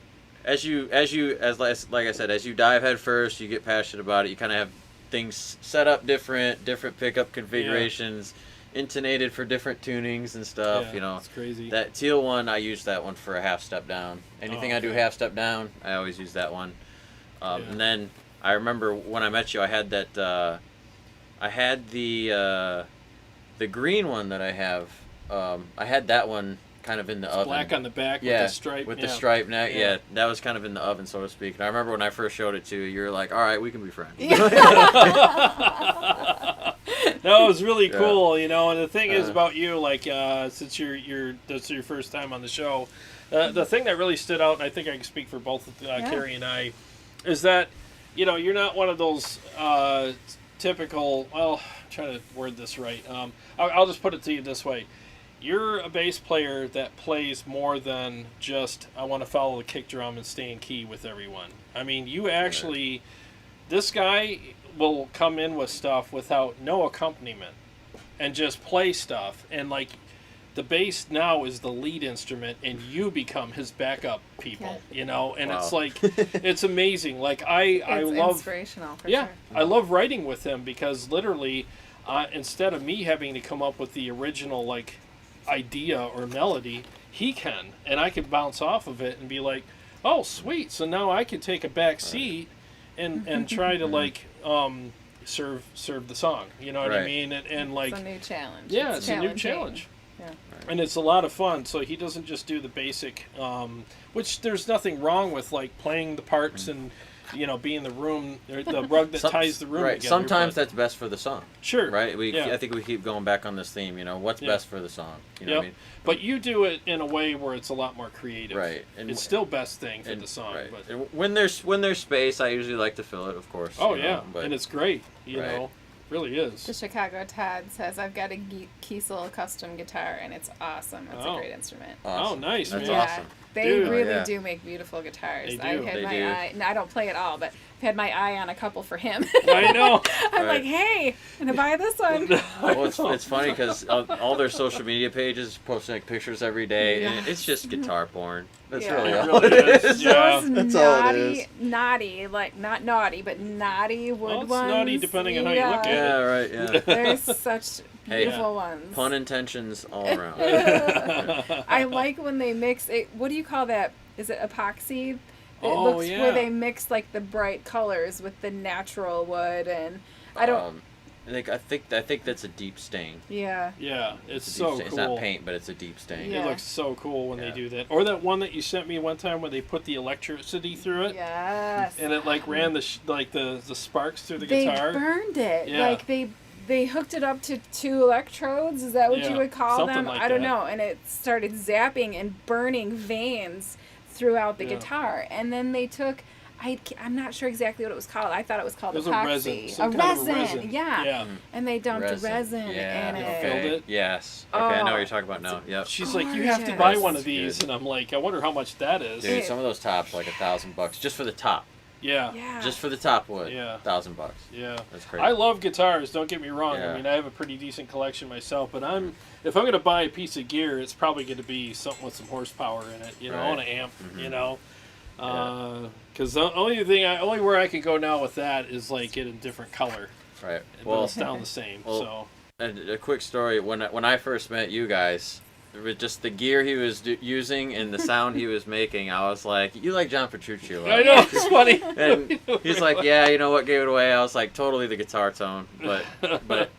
as like I said, as you dive head first, you get passionate about it. You kind of have things set up different pickup configurations, intonated for different tunings and stuff. Yeah, You know, it's crazy. that teal one, I use that one for a half step down. Anything Oh, I do okay. half step down, I always use that one. Yeah. And then I remember when I met you, I had that. I had the green one that I have. I had that one kind of in the It's oven. black on the back Yeah, with the stripe. with yeah. the stripe neck. Yeah. Yeah, that was kind of in the oven, so to speak. And I remember when I first showed it to you, you were like, "All right, we can be friends." No, it was really Yeah. cool, you know. And the thing is Uh. about you, like, since that's your first time on the show, the thing that really stood out, and I think I can speak for both Carrie and I, is that, you know, you're not one of those typical. Well, I'm trying to word this right. I'll just put it to you this way: you're a bass player that plays more than just I want to follow the kick drum and stay in key with everyone. I mean, you actually, this guy will come in with stuff without no accompaniment and just play stuff, and like the bass now is the lead instrument and you become his backup people, you know, and it's Wow. like it's amazing. Like I It's love inspirational, for yeah, sure. I love writing with him because literally instead of me having to come up with the original like idea or melody, he can, and I can bounce off of it and be like, oh sweet, so now I can take a back seat and try to like serve the song, you know what I Right. mean, and like It's a new challenge. yeah, it's a new challenging. challenge. Yeah. And it's a lot of fun. So he doesn't just do the basic, which there's nothing wrong with, like playing the parts and, you know, being the room, or the rug that ties the room Right. together. Sometimes but- that's best for the song. sure, Right. yeah. I think we keep going back on this theme. You know, what's Yeah. best for the song. You know Yep. what I mean? But you do it in a way where it's a lot more creative. Right. And It's still best thing for and, the song. right. But And when there's space, I usually like to fill it, of course. oh you yeah, know, but and it's great. You Right. know. really The is. Chicago Todd says, I've got a Kiesel custom guitar, and it's awesome. It's a great instrument. Awesome. Oh, nice, That's man. awesome. They Dude. really yeah. do make beautiful guitars. They do. I've had They my do. eye. No, I don't play at all, but I've had my eye on a couple for him. I know. I'm Right. like, hey, I'm gonna buy this one. Well, it's funny because all their social media pages posting like pictures every day, and it's just guitar porn. That's Yeah. really It all it really is, is. yeah. Those That's all it naughty, is. naughty, like not naughty, but naughty wood Well, it's ones. naughty depending on how you look at it. Yeah, right. Yeah. There's such Hey, beautiful ones. Pun intentions all around. I like when they mix it. What do you call that? Is it epoxy? It Oh, looks yeah. where they mix like the bright colors with the natural wood, and I don't. I think that's a deep stain. Yeah. Yeah, it's It's a deep so stain. cool. It's not paint, but it's a deep stain. Yeah. It looks so cool when Yeah. they do that. Or that one that you sent me one time where they put the electricity through it, Yes. and it like ran the the sparks through the They guitar. burned it. Yeah. Like they hooked it up to 2 electrodes. Is that what Yeah, you would call something them? like I don't that. know. And it started zapping and burning veins throughout the Yeah. guitar. And then they took. I'm not sure exactly what it was called. I thought it was called It was epoxy. a resin, some kind of a resin. Yeah. Yeah. And they dumped resin Yeah. in They it. filled it? Yes. Okay, I know what Oh, you're talking about now. Yep. She's like, you have to buy Gorgeous. one of these, and I'm like, I wonder how much that is. Dude, some of those tops like $1,000 just for the top. Yeah. Yeah. Just for the top wood. Yeah. $1,000. Yeah. That's crazy. I love guitars, don't get me wrong. Yeah. I mean, I have a pretty decent collection myself, but if I'm going to buy a piece of gear, it's probably going to be something with some horsepower in it, you know, Right. on an amp, Mm-hmm. you know. Because the only where I can go now with that is like get a different color. Right. But Well, it's down the same. well, So a quick story. When I first met you guys, with just the gear he was using and the sound he was making, I was like, "You like John Petrucci a lot." I know it's funny. And he's like, "Yeah, you know what gave it away?" I was like, "Totally the guitar tone." But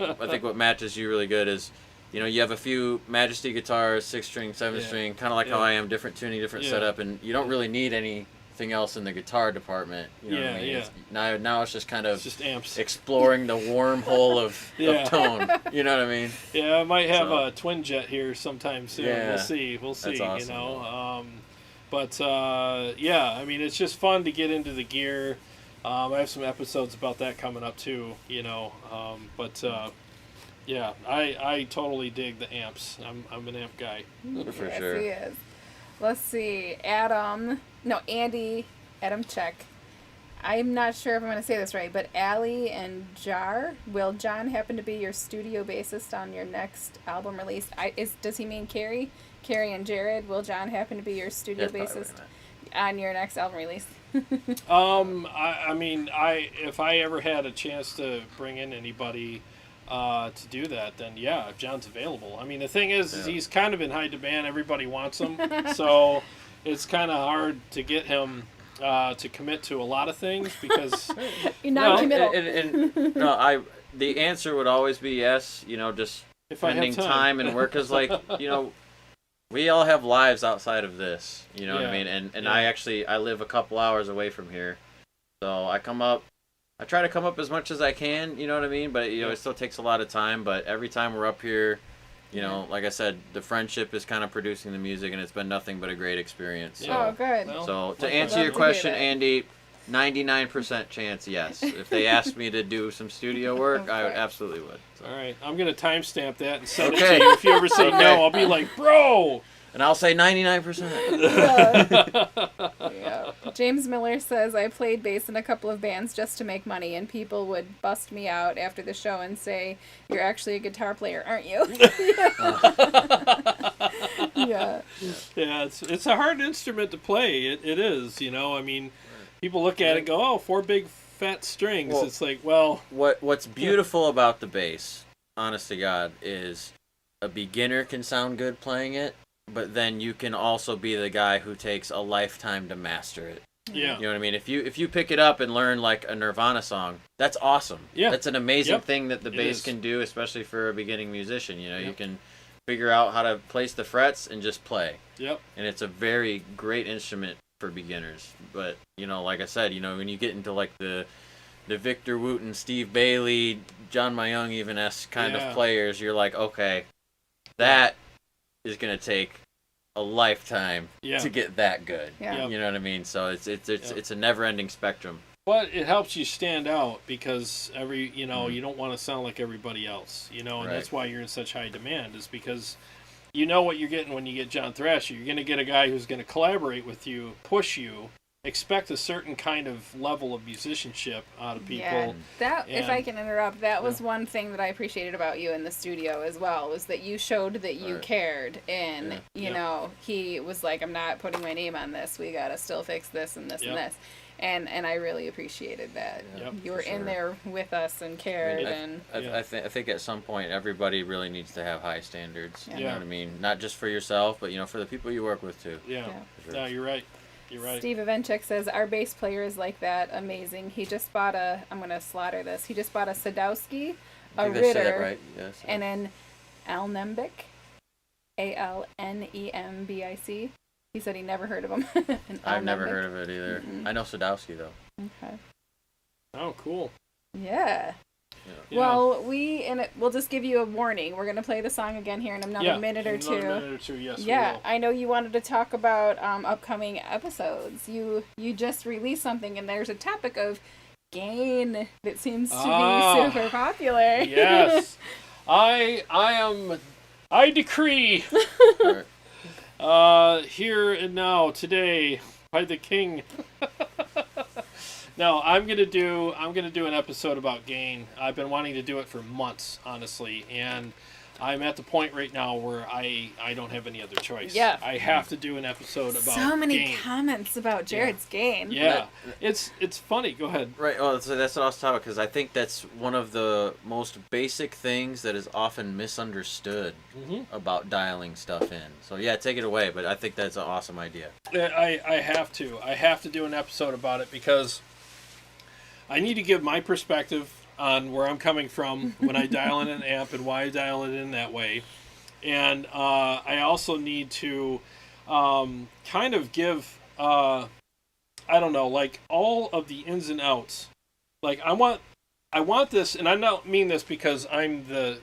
I think what matches you really good is, you know, you have a few Majesty guitars, 6-string, 7-string, kind of like how Yeah. I am, different tuning, different Yeah. setup, and you don't really need anything else in the guitar department. You know what I Yeah, mean? yeah. Now it's just kind It's of just amps. exploring the wormhole of Yeah. tone. You know what I mean? Yeah, I might have So- a twin jet here sometime soon. Yeah. We'll see. We'll see. That's awesome. You know, yeah. I mean, it's just fun to get into the gear. I have some episodes about that coming up too. You know, yeah, I totally dig the amps. I'm an amp guy. For Yes, sure. he is. Let's see. Andy, Adam Check. I'm not sure if I'm going to say this right, but Allie and Jar, will John happen to be your studio bassist on your next album release? Does he mean Carrie? Carrie and Jared, will John happen to be your studio That's probably what bassist he meant. on your next album release? I mean, if I ever had a chance to bring in anybody to do that, then yeah, if John's available. I mean, the thing is Yeah. he's kind of in high demand. Everybody wants him, so it's kind of hard to get him to commit to a lot of things because You're non-committal. The answer would always be yes. You know, just if I have spending time, time and work is like, you know, we all have lives outside of this. You know what I Yeah. mean? And Yeah. I live a couple hours away from here, so I try to come up as much as I can. You know what I mean? But you know, Yeah. it still takes a lot of time. But every time we're up here, you know, like I said, the friendship is kind of producing the music, and it's been nothing but a great experience. So, Oh, good. Well, so to Love answer to your hear question, that. Andy, 99% chance yes. If they asked me to do some studio work, I would Okay. absolutely would. So. all right, I'm gonna timestamp that and send Okay. it to you. If you ever say Okay. no, I'll be like, bro. And I'll say 99%. Yeah. James Miller says, I played bass in a couple of bands just to make money, and people would bust me out after the show and say, "You're actually a guitar player, aren't you?" Yeah. Yeah, it's a hard instrument to play. It is, you know. I mean, people look at it and go, "Oh, 4 big fat strings." Well- It's like, well, What's beautiful about the bass, honest to God, is a beginner can sound good playing it, but then you can also be the guy who takes a lifetime to master it. yeah, You know what I mean? If you pick it up and learn like a Nirvana song, that's awesome. Yeah. That's an amazing Yep. thing that the It bass is. can do, especially for a beginning musician. You know, you Yep. can figure out how to place the frets and just play. yep, And it's a very great instrument for beginners. But, you know, like I said, you know, when you get into like the Victor Wooten, Steve Bailey, John Mayung even kind Yeah. of players, you're like, okay, that is going to take a lifetime Yeah. to get that good. Yeah. Yep. You know what I mean? So it's Yep. a never-ending spectrum. But it helps you stand out because you don't want to sound like everybody else, and Right. that's why you're in such high demand, is because you know what you're getting when you get John Thrasher. You're going to get a guy who's going to collaborate with you, push you, expect a certain kind of level of musicianship out of people. Yeah, if I And- can interrupt, that was one thing that I appreciated about you in the studio as well, was that you showed that you Right. cared, and Yeah. you know, he was like, I'm not putting my name on this, we gotta still fix this and this Yep. and this, and I really appreciated that. Yep, You were for in sure. there with us and cared, I, and I think at some point everybody really needs to have high standards. You know Yeah. what I mean? Not just for yourself, but for the people you work with too. Yeah. For sure. No, you're right. You're right. Steve Evenchik says, our bass player is like that, amazing. He just bought I'm gonna slaughter this, he just bought a Sadowski, I a think I said Ritter, that right. Yes. and an Alnembic, Alnembic. He said he never heard of him. I've never heard of it either. Mm-mm. I know Sadowski though. Okay. Oh, cool. Yeah. Yeah. Well, we'll just give you a warning. We're gonna play the song again here in another minute or in two. another minute or two, yes, we Yeah, will. I know you wanted to talk about upcoming episodes. You just released something, and there's a topic of gain that seems to be super popular. Yes. I decree Right. here and now today by the king. No, I'm gonna do an episode about gain. I've been wanting to do it for months, honestly, and I'm at the point right now where I don't have any other choice. Yeah. I have to do an episode about So many gain. comments about Jared's gain. Yeah, it's funny. Go ahead. Right. Well, so that's what I was talking about, because I think that's one of the most basic things that is often misunderstood about dialing stuff in. So yeah, take it away. But I think that's an awesome idea. I have to. I have to do an episode about it because I need to give my perspective on where I'm coming from when I dial in an amp and why I dial it in that way. And I also need to kind of give, I don't know, like all of the ins and outs. Like I want this, and I don't mean this because I'm the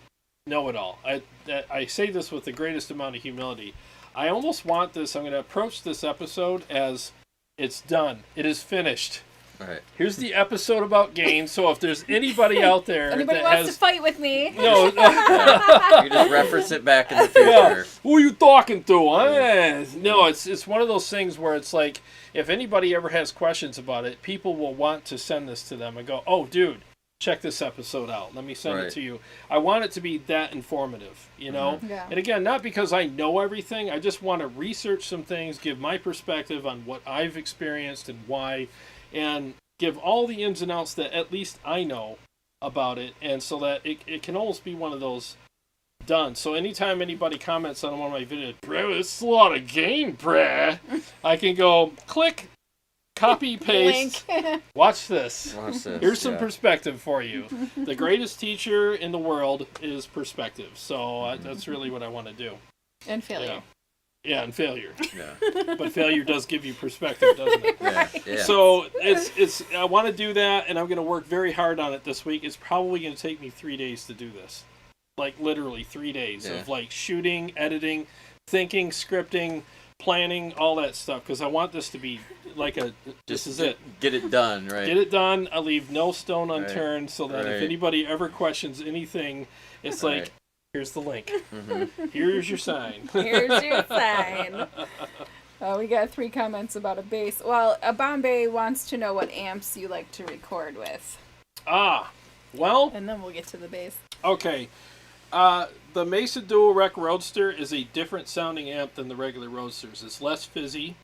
know-it-all. I say this with the greatest amount of humility. I almost want this, I'm going to approach this episode as it's done. It is finished. Right. Here's the episode about gain. So if there's anybody out there Anybody that wants has to fight with me? no, You can just reference it back in the future. yeah, who are you talking to? Huh? No, it's one of those things where it's like if anybody ever has questions about it, people will want to send this to them and go, "Oh, dude, check this episode out. Let me send it Right. to you." I want it to be that informative, you know. Yeah. And again, not because I know everything. I just want to research some things, give my perspective on what I've experienced and why, and give all the ins and outs that at least I know about it, and so that it can almost be one of those done. So anytime anybody comments on one of my videos, "Bro, this is a lot of gain, bruh," I can go, click, copy, paste, Link. watch this. Watch this, Here's some yeah. perspective for you. The greatest teacher in the world is perspective. So that's really what I want to do. And failure. Yeah, and failure. Yeah. But failure does give you perspective, doesn't it? Yeah. Yeah. So it's I want to do that, and I'm going to work very hard on it this week. It's probably going to take me 3 days to do this, like literally 3 days Yeah. of like shooting, editing, thinking, scripting, planning, all that stuff. Because I want this to be like this is it. Get it done, right? Get it done. I leave no stone unturned, so that if Right. anybody ever questions anything, it's like, Right. here's the link. Mm-hmm. Here's your sign. Here's your sign. We got 3 comments about a bass. Well, Bombay wants to know what amps you like to record with. Well, And then we'll get to the bass. okay. The Mesa Dual Rec Roadster is a different sounding amp than the regular Roadsters. It's less fizzy.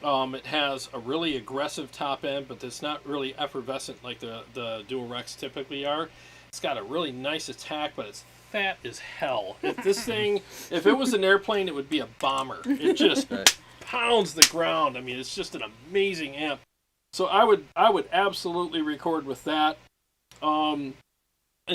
It has a really aggressive top end, but it's not really effervescent like the Dual Recs typically are. It's got a really nice attack, but it's fat as hell. If it was an airplane, it would be a bomber. It just Right. pounds the ground. I mean, it's just an amazing amp. So I would absolutely record with that. And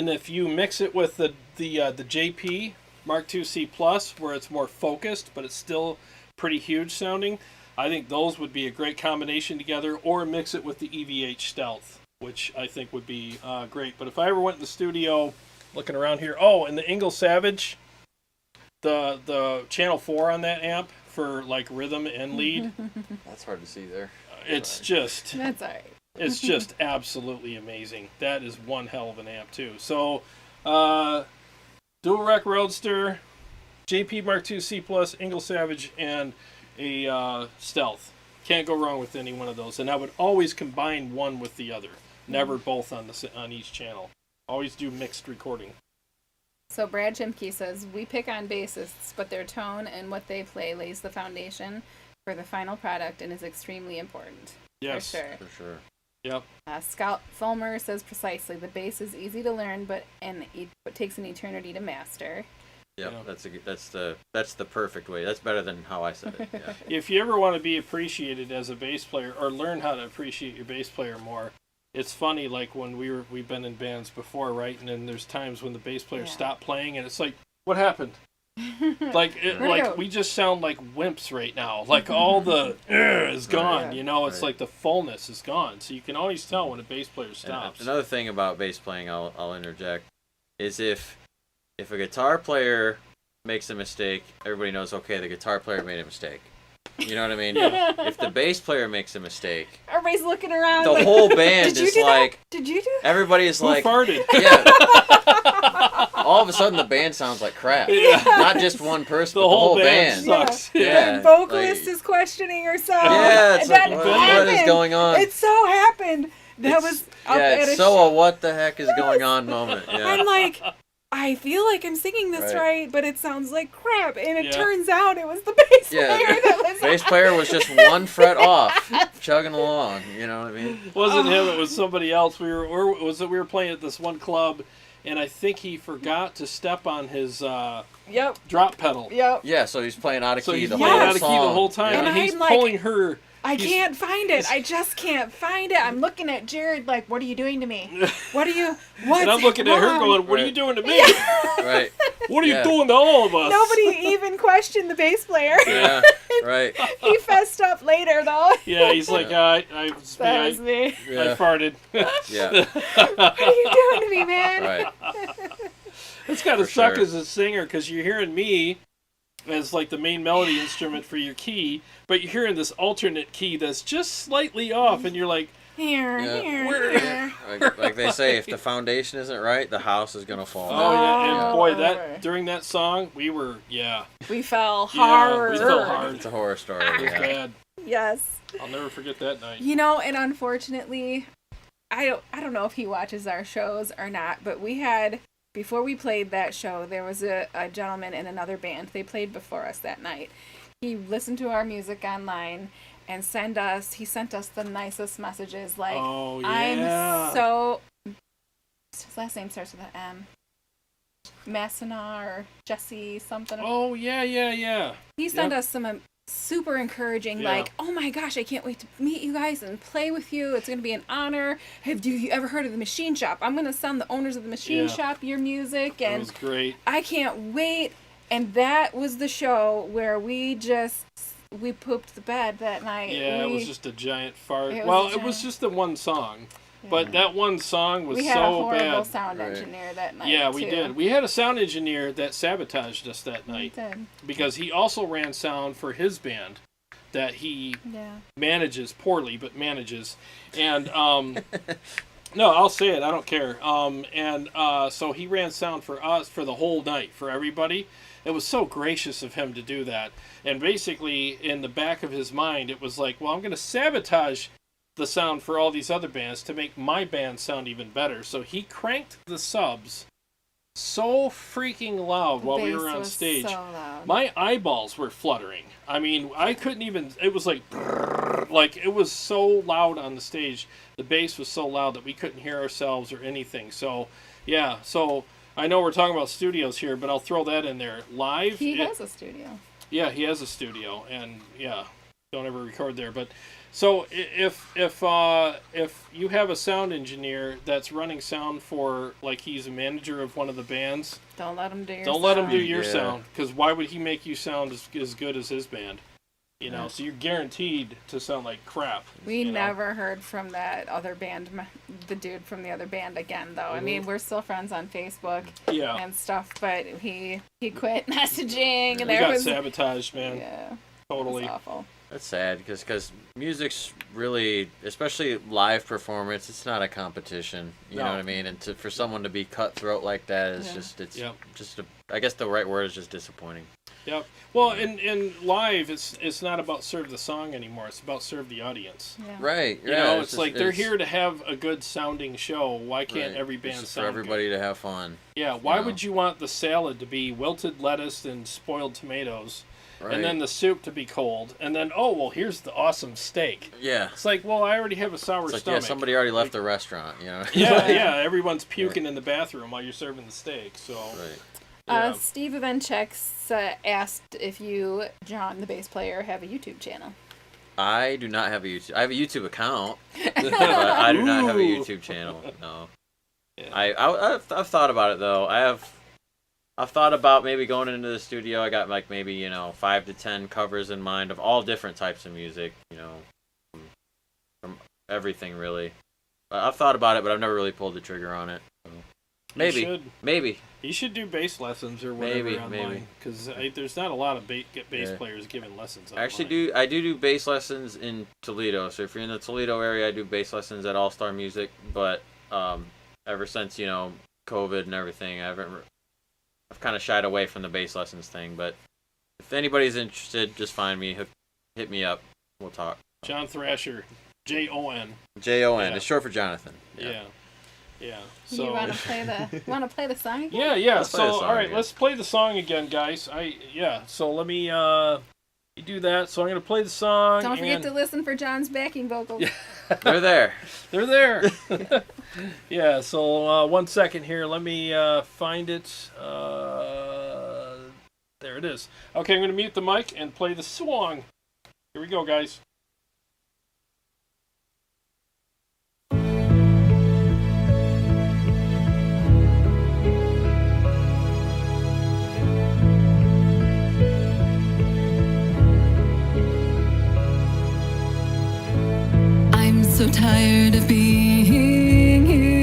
if you mix it with the JP Mark II C Plus, where it's more focused, but it's still pretty huge sounding, I think those would be a great combination together. Or mix it with the EVH Stealth, which I think would be great. But if I ever went in the studio, looking around here, and the Ingle Savage, the channel 4 on that amp for like rhythm and lead, That's hard to see there. it's just That's all right. It's just absolutely amazing. That is one hell of an amp too. So, dual rack Roadster, JP Mark II C Plus, Ingle Savage, and a Stealth. Can't go wrong with any one of those. And I would always combine one with the other, never both on each channel. Always do mixed recording. So Brad Chimke says, we pick on bassists, but their tone and what they play lays the foundation for the final product and is extremely important. Yes. For sure. Yep. Scott Fulmer says precisely, the bass is easy to learn, but it takes an eternity to master. Yep, yeah. that's the perfect way. That's better than how I said it. Yeah. If you ever want to be appreciated as a bass player or learn how to appreciate your bass player more, it's funny, like when we've been in bands before, right? And then there's times when the bass player stopped playing and it's like, what happened? like we just sound like wimps right now. Like all the is gone, you know, it's like the fullness is gone. So you can always tell when a bass player stops. And another thing about bass playing, I'll interject, is if a guitar player makes a mistake, everybody knows, okay, the guitar player made a mistake. You know what I mean? If the bass player makes a mistake, everybody's looking around. The like, whole band is like, Did you do? Everybody is Who like, farted? Yeah. All of a sudden, the band sounds like crap. Yeah. Not just one person, The but the whole whole band. sucks. Yeah. The vocalist like- is questioning herself. Yeah, it's And like, that what is happened. going on? It so happened. That was up at it's a so a what the heck is going on moment. Yeah. I'm like, I feel like I'm singing this right, but it sounds like crap. And it turns out it was the bass player that was bass player was just one fret off, chugging along. You know what I mean? It wasn't him, it was somebody else. We were playing at this one club, and I think he forgot to step on his drop pedal. Yep. Yeah, so he's playing out of So key he's the playing whole out of key song. the whole time, And and he's I'm like, pulling her. I can't find it. I just can't find it. I'm looking at Jared like, what are you doing to me? What? And I'm looking at her going, what are you doing to me? Right. What are you doing to all of us? Nobody even questioned the bass player. Yeah, right. He fessed up later, though. Yeah, he's like, That was me. I farted. Yeah. What are you doing to me, man? Right. It's got to For suck sure. as a singer because you're hearing me as like the main melody instrument for your key, but you're hearing this alternate key that's just slightly off, and you're like, Here. Like they say, if the foundation isn't right, the house is gonna fall. oh yeah, and boy, Oh. during that song, we fell hard. we fell hard. It's a horror story. It was Yeah. bad. Yes. I'll never forget that night. You know, and unfortunately, I don't know if he watches our shows or not, but we had, before we played that show, there was a gentleman in another band. They played before us that night. He listened to our music online and sent us the nicest messages. Like, Oh, yeah. I'm so... His last name starts with an M. Massena or Jesse something. Oh, yeah. He sent us some super encouraging, like, oh my gosh, I can't wait to meet you guys and play with you. It's going to be an honor. Have you ever heard of the Machine Shop? I'm going to send the owners of the Machine Shop your music. It And was great. I can't wait. And that was the show where we pooped the bed that night. Yeah, it was just a giant fart. It was Well, a it was giant- just the one song. But that one song was we had so a horrible bad. sound engineer that night. Yeah, we too. did. We had a sound engineer that sabotaged us that night We did. because he also ran sound for his band that he Yeah. manages poorly, but manages. And no, I'll say it. I don't care. So he ran sound for us for the whole night for everybody. It was so gracious of him to do that. And basically, in the back of his mind, it was like, well, I'm going to sabotage the sound for all these other bands to make my band sound even better. So he cranked the subs so freaking loud while we Bass were on was stage. so loud. My eyeballs were fluttering. I mean, I couldn't even, it was like it was so loud on the stage. The bass was so loud that we couldn't hear ourselves or anything. So, yeah, so I know we're talking about studios here, but I'll throw that in there. Live. He has a studio. Yeah, he has a studio, and don't ever record there. But so if you have a sound engineer that's running sound for, like, he's a manager of one of the bands, Don't let him do your don't let him do sound. your sound, because why would he make you sound as good as his band? You know, so you're guaranteed to sound like crap. We you know? never heard from that other band, the dude from the other band again, though. I mean, we're still friends on Facebook Yeah. and stuff, but he quit messaging, and We there got was sabotaged, man. yeah, it Totally. was awful. That's sad because music's really, especially live performance, it's not a competition. You know what I mean? And for someone to be cutthroat like that is I guess the right word is just disappointing. Yep. Well, in live, it's not about serve the song anymore. It's about serve the audience. Yeah. Right. You know, it's like they're here to have a good sounding show. Why can't every band just sound for everybody good? to have fun? Yeah. Why would you want the salad to be wilted lettuce and spoiled tomatoes, and then the soup to be cold, and then here's the awesome steak? Yeah. It's like, well, I already have a sour It's like, stomach. yeah, somebody already left the restaurant. You know. Yeah. Everyone's puking in the bathroom while you're serving the steak. So. Right. Yeah. Steve Evencheks asked if you, John, the bass player, have a YouTube channel. I do not have a YouTube. I have a YouTube account, but I do not have a YouTube channel. No. Yeah. I've thought about it though. I've thought about maybe going into the studio. I got like maybe 5 to 10 covers in mind of all different types of music. From everything really. I've thought about it, but I've never really pulled the trigger on it. So. Maybe. You should do bass lessons or whatever online, because there's not a lot of bass players giving lessons online. I do bass lessons in Toledo. So if you're in the Toledo area, I do bass lessons at All Star Music. But ever since COVID and everything, I've kind of shied away from the bass lessons thing. But if anybody's interested, just find me, hit me up, we'll talk. John Thrasher, Jon. Jon. It's short for Jonathan. Yeah. So So you want to play the song again? Yeah. Let's play the So song all right, again. let's play the song again, guys. So let me you do that. So I'm gonna play the song. Don't forget to listen for John's backing vocals. They're there. They're there. Yeah. So 1 second here. Let me find it. There it is. Okay, I'm gonna mute the mic and play the song. Here we go, guys. I'm so tired of being here,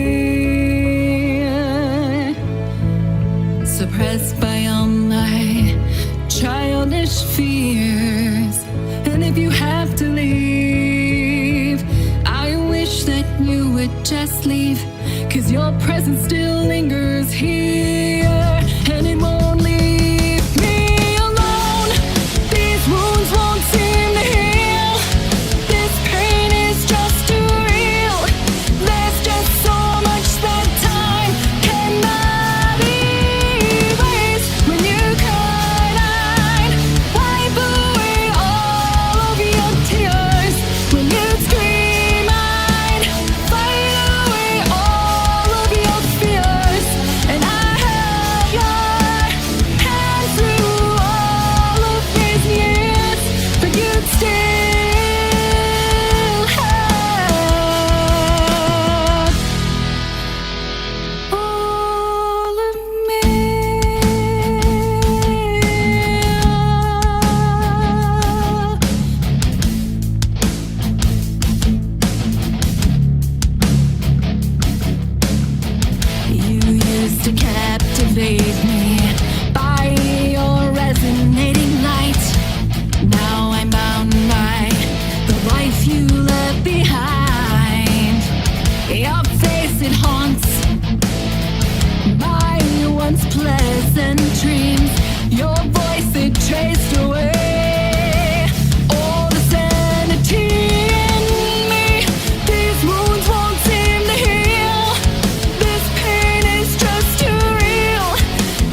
suppressed by all my childish fears. And if you have to leave, I wish that you would just leave, 'cause your presence still lingers here, and it won't leave me alone. These wounds won't seem to heal. This pain is just too real. There's just so much that time cannot erase. When you cried, I'd wipe away all of your tears. When you scream, I'd fight away all of your fears. And I held your hand through all of these years, but you'd still have all of me. You used to captivate me by your resonating light. Now I'm bound by the life you left behind. Your face, it haunts my once pleasant dreams. Your voice, it traced away all the sanity in me. These wounds won't seem to heal. This pain is just too real.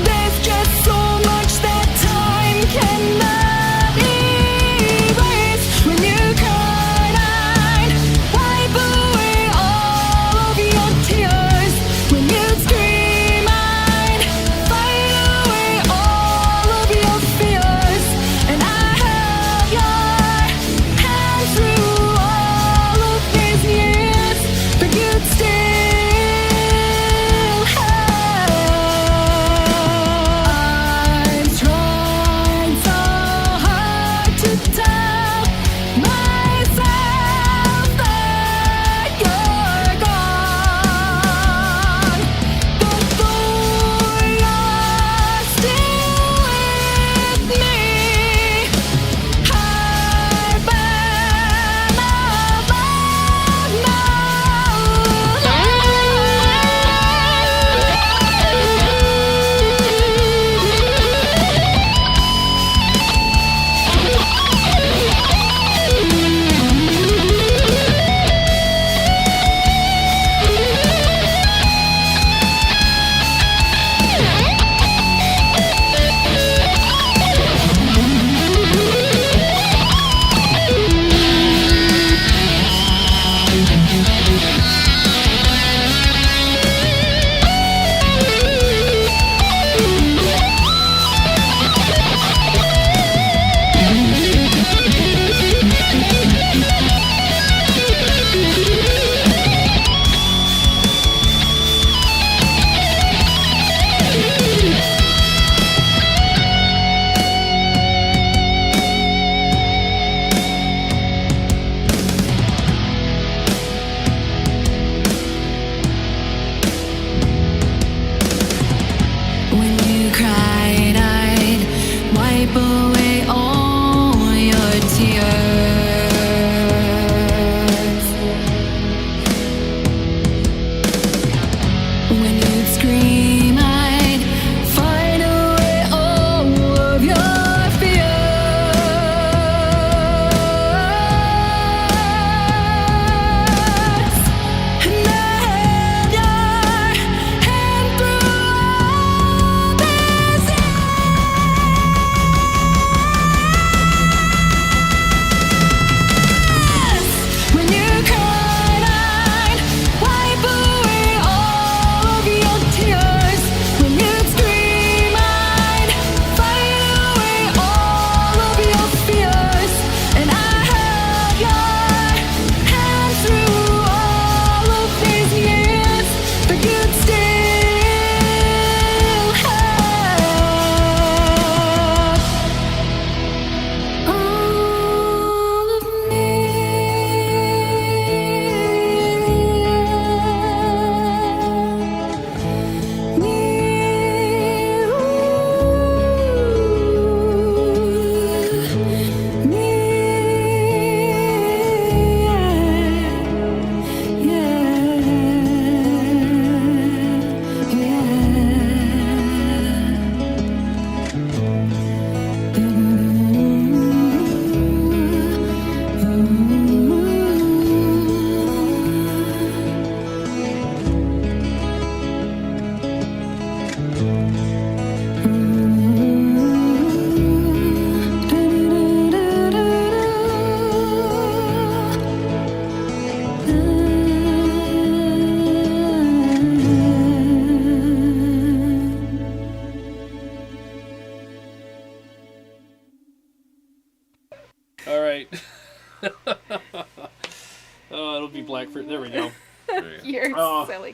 There's just so much that time cannot erase. When you cried, I'd wipe away all of your tears. When you'd scream, I'd fight away all of your fears.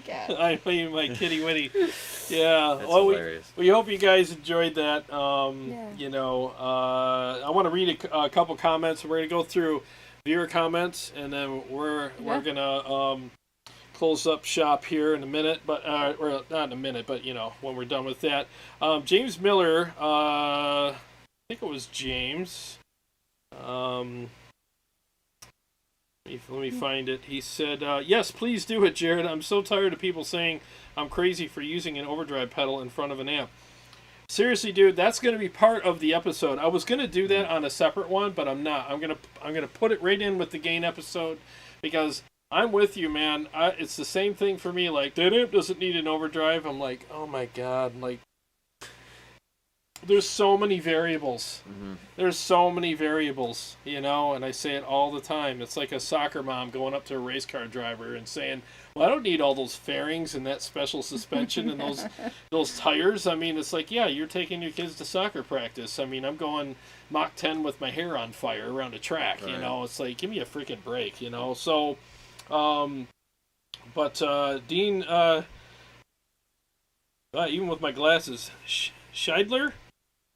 cat. I mean, my kitty witty. Yeah. That's Well, hilarious. we hope you guys enjoyed that. Yeah. You know, I want to read a couple comments. We're gonna go through viewer comments, and then we're gonna close up shop here in a minute, but or not in a minute, but you know, when we're done with that. James Miller, I think it was James. Let me find it. He said, yes, please do it, Jared. I'm so tired of people saying I'm crazy for using an overdrive pedal in front of an amp. Seriously, dude, that's going to be part of the episode. I was going to do that on a separate one, but I'm not. I'm gonna put it right in with the gain episode, because I'm with you, man. It's the same thing for me. Like, that amp doesn't need an overdrive. I'm like, oh my god, like, there's so many variables. There's so many variables, you know, and I say it all the time. It's like a soccer mom going up to a race car driver and saying, well, I don't need all those fairings and that special suspension and those tires. I mean, it's like, yeah, you're taking your kids to soccer practice. I mean, I'm going Mach 10 with my hair on fire around a track, you know. It's like, give me a freaking break, you know. So, Dean, even with my glasses, Scheidler?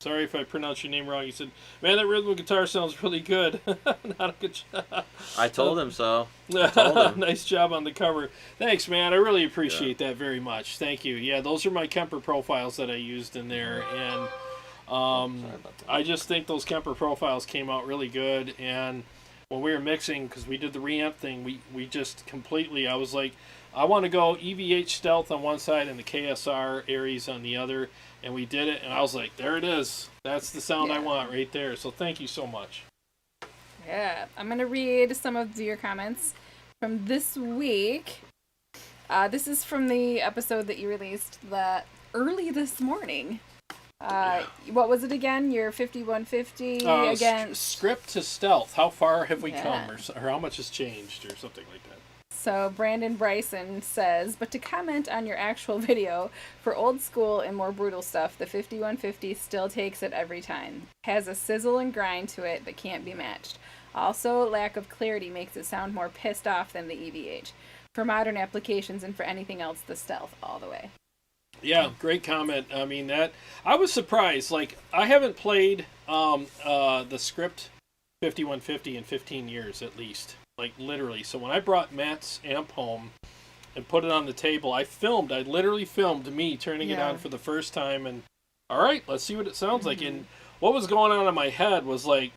Sorry if I pronounced your name wrong. He said, man, that rhythm guitar sounds really good. Not a good job. I told him so. I told him. Nice job on the cover. Thanks, man. I really appreciate that very much. Thank you. Yeah, those are my Kemper profiles that I used in there. And I just think those Kemper profiles came out really good. And when we were mixing, because we did the reamp thing, we just completely, I was like, I want to go EVH Stealth on one side and the KSR Aries on the other. And we did it, and I was like, there it is. That's the sound I want right there. So thank you so much. Yeah, I'm going to read some of your comments from this week. This is from the episode that you released early this morning. What was it again? Your 5150 against... Script to Stealth. How far have we come? Or how much has changed or something like that. So Brandon Bryson says, but to comment on your actual video, for old school and more brutal stuff, the 5150 still takes it every time. Has a sizzle and grind to it that can't be matched. Also, lack of clarity makes it sound more pissed off than the EVH. For modern applications and for anything else, the Stealth all the way. Yeah, great comment. I mean, that I was surprised. Like, I haven't played the Script 5150 in 15 years at least. Like, literally. So when I brought Matt's amp home and put it on the table, I literally filmed me turning it on for the first time. And, all right, let's see what it sounds like. And what was going on in my head was, like,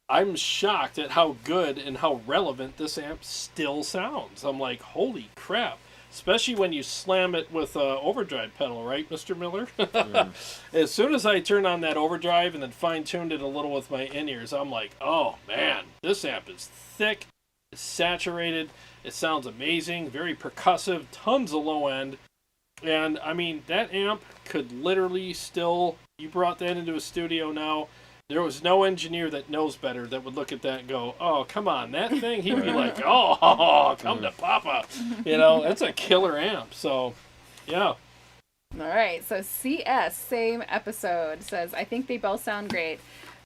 I'm shocked at how good and how relevant this amp still sounds. I'm like, holy crap. Especially when you slam it with an overdrive pedal, right, Mr. Miller? As soon as I turned on that overdrive and then fine-tuned it a little with my in-ears, I'm like, oh, man, this amp is thick, it's saturated, it sounds amazing, very percussive, tons of low end. And, I mean, that amp could literally still, you brought that into a studio now, there was no engineer that knows better that would look at that and go, oh, come on, that thing? He'd be like, oh, come to Papa. You know, that's a killer amp. So, yeah. All right. So CS, same episode, says, I think they both sound great,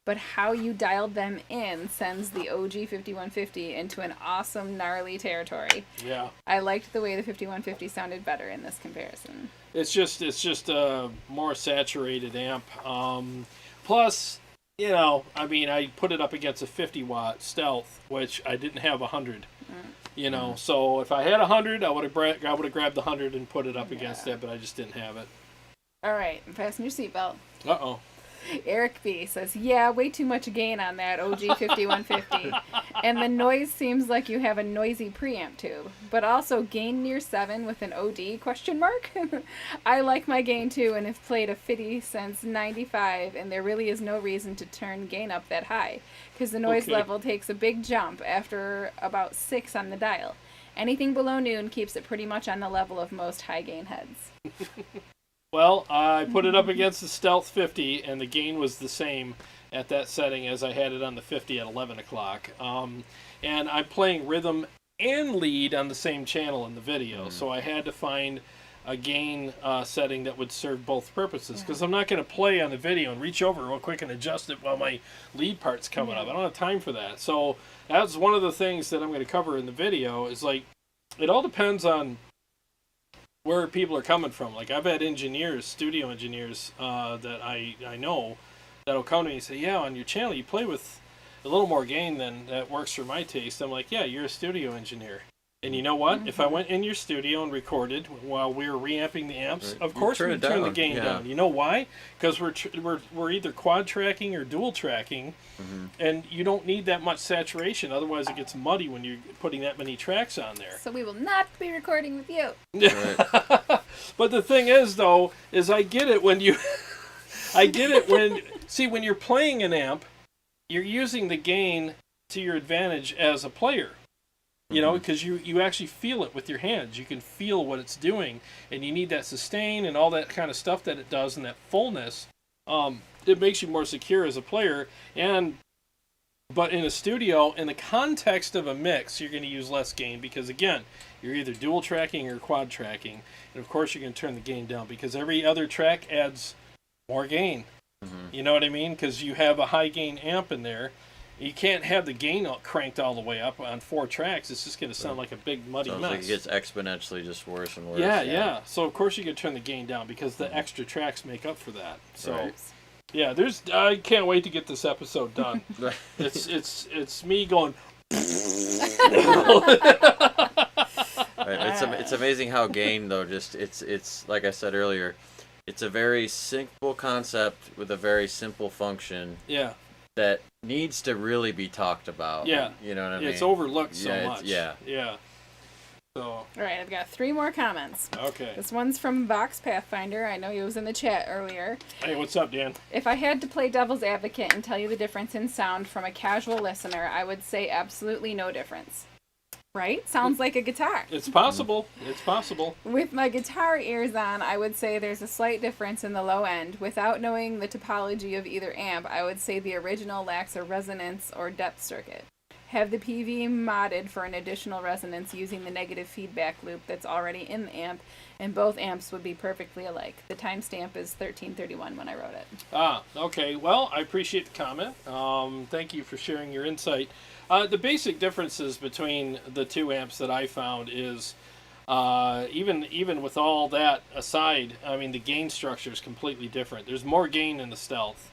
but how you dialed them in sends the OG 5150 into an awesome, gnarly territory. Yeah. I liked the way the 5150 sounded better in this comparison. It's just a more saturated amp. Plus, you know, I mean, I put it up against a 50-watt Stealth, which I didn't have 100. You know, so if I had 100, I would have grabbed the 100 and put it up against that, but I just didn't have it. All right, fasten your seatbelt. Uh-oh. Eric B says, yeah, way too much gain on that OG 5150. And the noise seems like you have a noisy preamp tube. But also gain near 7 with an OD question mark? I like my gain too and have played a 50 since 95, and there really is no reason to turn gain up that high, because the noise level takes a big jump after about 6 on the dial. Anything below noon keeps it pretty much on the level of most high gain heads. Well, I put it up against the Stealth 50, and the gain was the same at that setting as I had it on the 50 at 11 o'clock. And I'm playing rhythm and lead on the same channel in the video, so I had to find a gain setting that would serve both purposes, because I'm not going to play on the video and reach over real quick and adjust it while my lead part's coming up. I don't have time for that. So that's one of the things that I'm going to cover in the video is, like, it all depends on where people are coming from. Like I've had engineers, studio engineers that I know that'll come to me and say, yeah, on your channel you play with a little more gain than that works for my taste. I'm like, yeah, you're a studio engineer. And you know what? If I went in your studio and recorded while we were reamping the amps, of course we'd turn the gain down. You know why? Because we're either quad tracking or dual tracking, and you don't need that much saturation. Otherwise, it gets muddy when you're putting that many tracks on there. So we will not be recording with you. But the thing is, though, is I get it when you, when you're playing an amp, you're using the gain to your advantage as a player. You know, because you actually feel it with your hands. You can feel what it's doing, and you need that sustain and all that kind of stuff that it does, and that fullness. It makes you more secure as a player. But in a studio, in the context of a mix, you're going to use less gain because, again, you're either dual tracking or quad tracking. And, of course, you're going to turn the gain down because every other track adds more gain. You know what I mean? Because you have a high gain amp in there. You can't have the gain cranked all the way up on 4 tracks. It's just going to sound like a big muddy mess. Like it gets exponentially just worse and worse. Yeah. So of course you can turn the gain down because the extra tracks make up for that. So yeah, I can't wait to get this episode done. It's me going. It's amazing how gain though it's like I said earlier, it's a very simple concept with a very simple function. Yeah. That needs to really be talked about. Yeah. You know what I mean? It's overlooked so much. Yeah. So. All right, I've got 3 more comments. Okay. This one's from Vox Pathfinder. I know he was in the chat earlier. Hey, what's up, Dan? If I had to play devil's advocate and tell you the difference in sound from a casual listener, I would say absolutely no difference. Right? Sounds like a guitar. It's possible. It's possible. With my guitar ears on, I would say there's a slight difference in the low end. Without knowing the topology of either amp, I would say the original lacks a resonance or depth circuit. Have the PV modded for an additional resonance using the negative feedback loop that's already in the amp, and both amps would be perfectly alike. The timestamp is 1331 when I wrote it. Okay. Well, I appreciate the comment. Thank you for sharing your insight. The basic differences between the 2 amps that I found is, even with all that aside, I mean, the gain structure is completely different. There's more gain in the Stealth.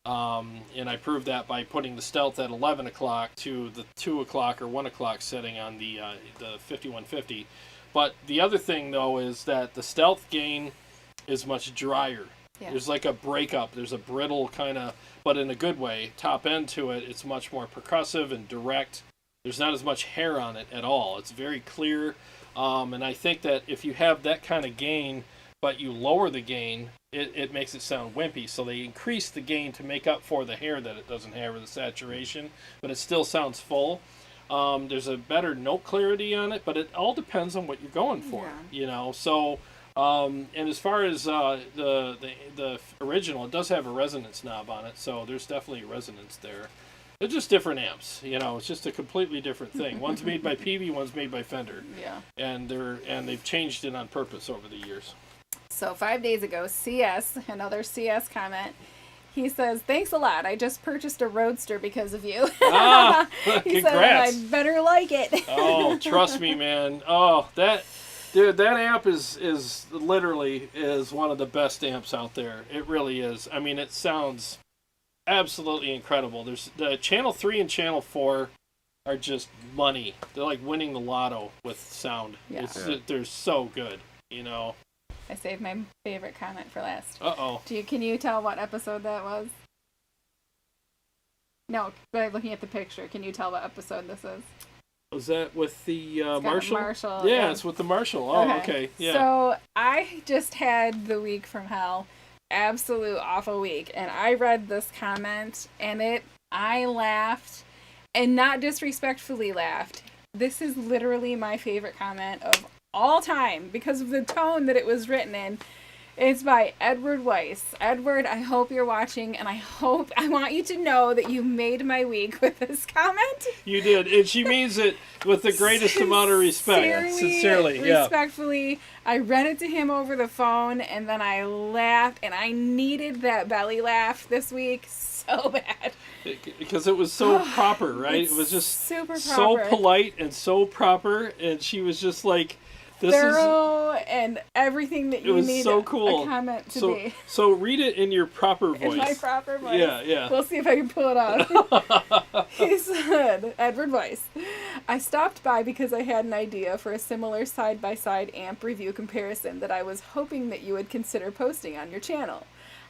And I proved that by putting the Stealth at 11 o'clock to the 2 o'clock or 1 o'clock setting on the 5150. But the other thing, though, is that the Stealth gain is much drier. Yeah. There's like a breakup. There's a brittle kind of, but in a good way, top end to it. It's much more percussive and direct. There's not as much hair on it at all. It's very clear. And I think that if you have that kind of gain, but you lower the gain, it makes it sound wimpy. So they increase the gain to make up for the hair that it doesn't have or the saturation, but it still sounds full. There's a better note clarity on it, but it all depends on what you're going for, you know. So, and as far as the original, it does have a resonance knob on it, so there's definitely a resonance there. They're just different amps, you know. It's just a completely different thing. One's made by PV, one's made by Fender. Yeah. And they've changed it on purpose over the years. So 5 days ago, CS, another CS comment, he says, "Thanks a lot. I just purchased a Roadster because of you." He congrats. said, "I better like it." Oh, trust me, man. Oh, that amp is literally one of the best amps out there. It really is. I mean, it sounds absolutely incredible. There's the channel 3 and channel 4 are just money. They're like winning the lotto with sound. Yeah. They're so good, you know. I saved my favorite comment for last. Uh-oh. Can you tell what episode that was? No, by looking at the picture, can you tell what episode this is? Was that with the Marshall? Marshall. Yeah, it's with the Marshall. Oh, okay. Yeah. So I just had the week from hell. Absolute awful week. And I read this comment, and I laughed, and not disrespectfully laughed. This is literally my favorite comment of all time because of the tone that it was written in. It's by Edward Weiss. Edward, I hope you're watching, and I want you to know that you made my week with this comment. You did, and she means it with the greatest amount of respect. Sincerely, respectfully. I read it to him over the phone, and then I laughed, and I needed that belly laugh this week so bad. Because it was so proper, right? It was just super proper. So polite and so proper, and she was just like, thorough and everything that It you was need so cool. a comment to So, be. so read it in your proper voice. In my proper voice. Yeah. We'll see if I can pull it off. He said, Edward Weiss, I stopped by because I had an idea for a similar side-by-side amp review comparison that I was hoping that you would consider posting on your channel.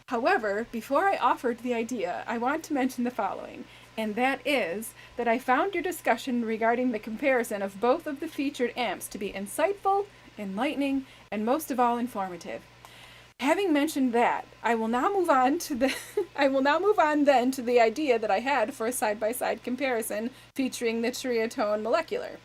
However, before I offered the idea, I want to mention the following, and that is that I found your discussion regarding the comparison of both of the featured amps to be insightful, enlightening, and most of all informative. Having mentioned that, I will now move on then to the idea that I had for a side-by-side comparison featuring the Triatone Molecular.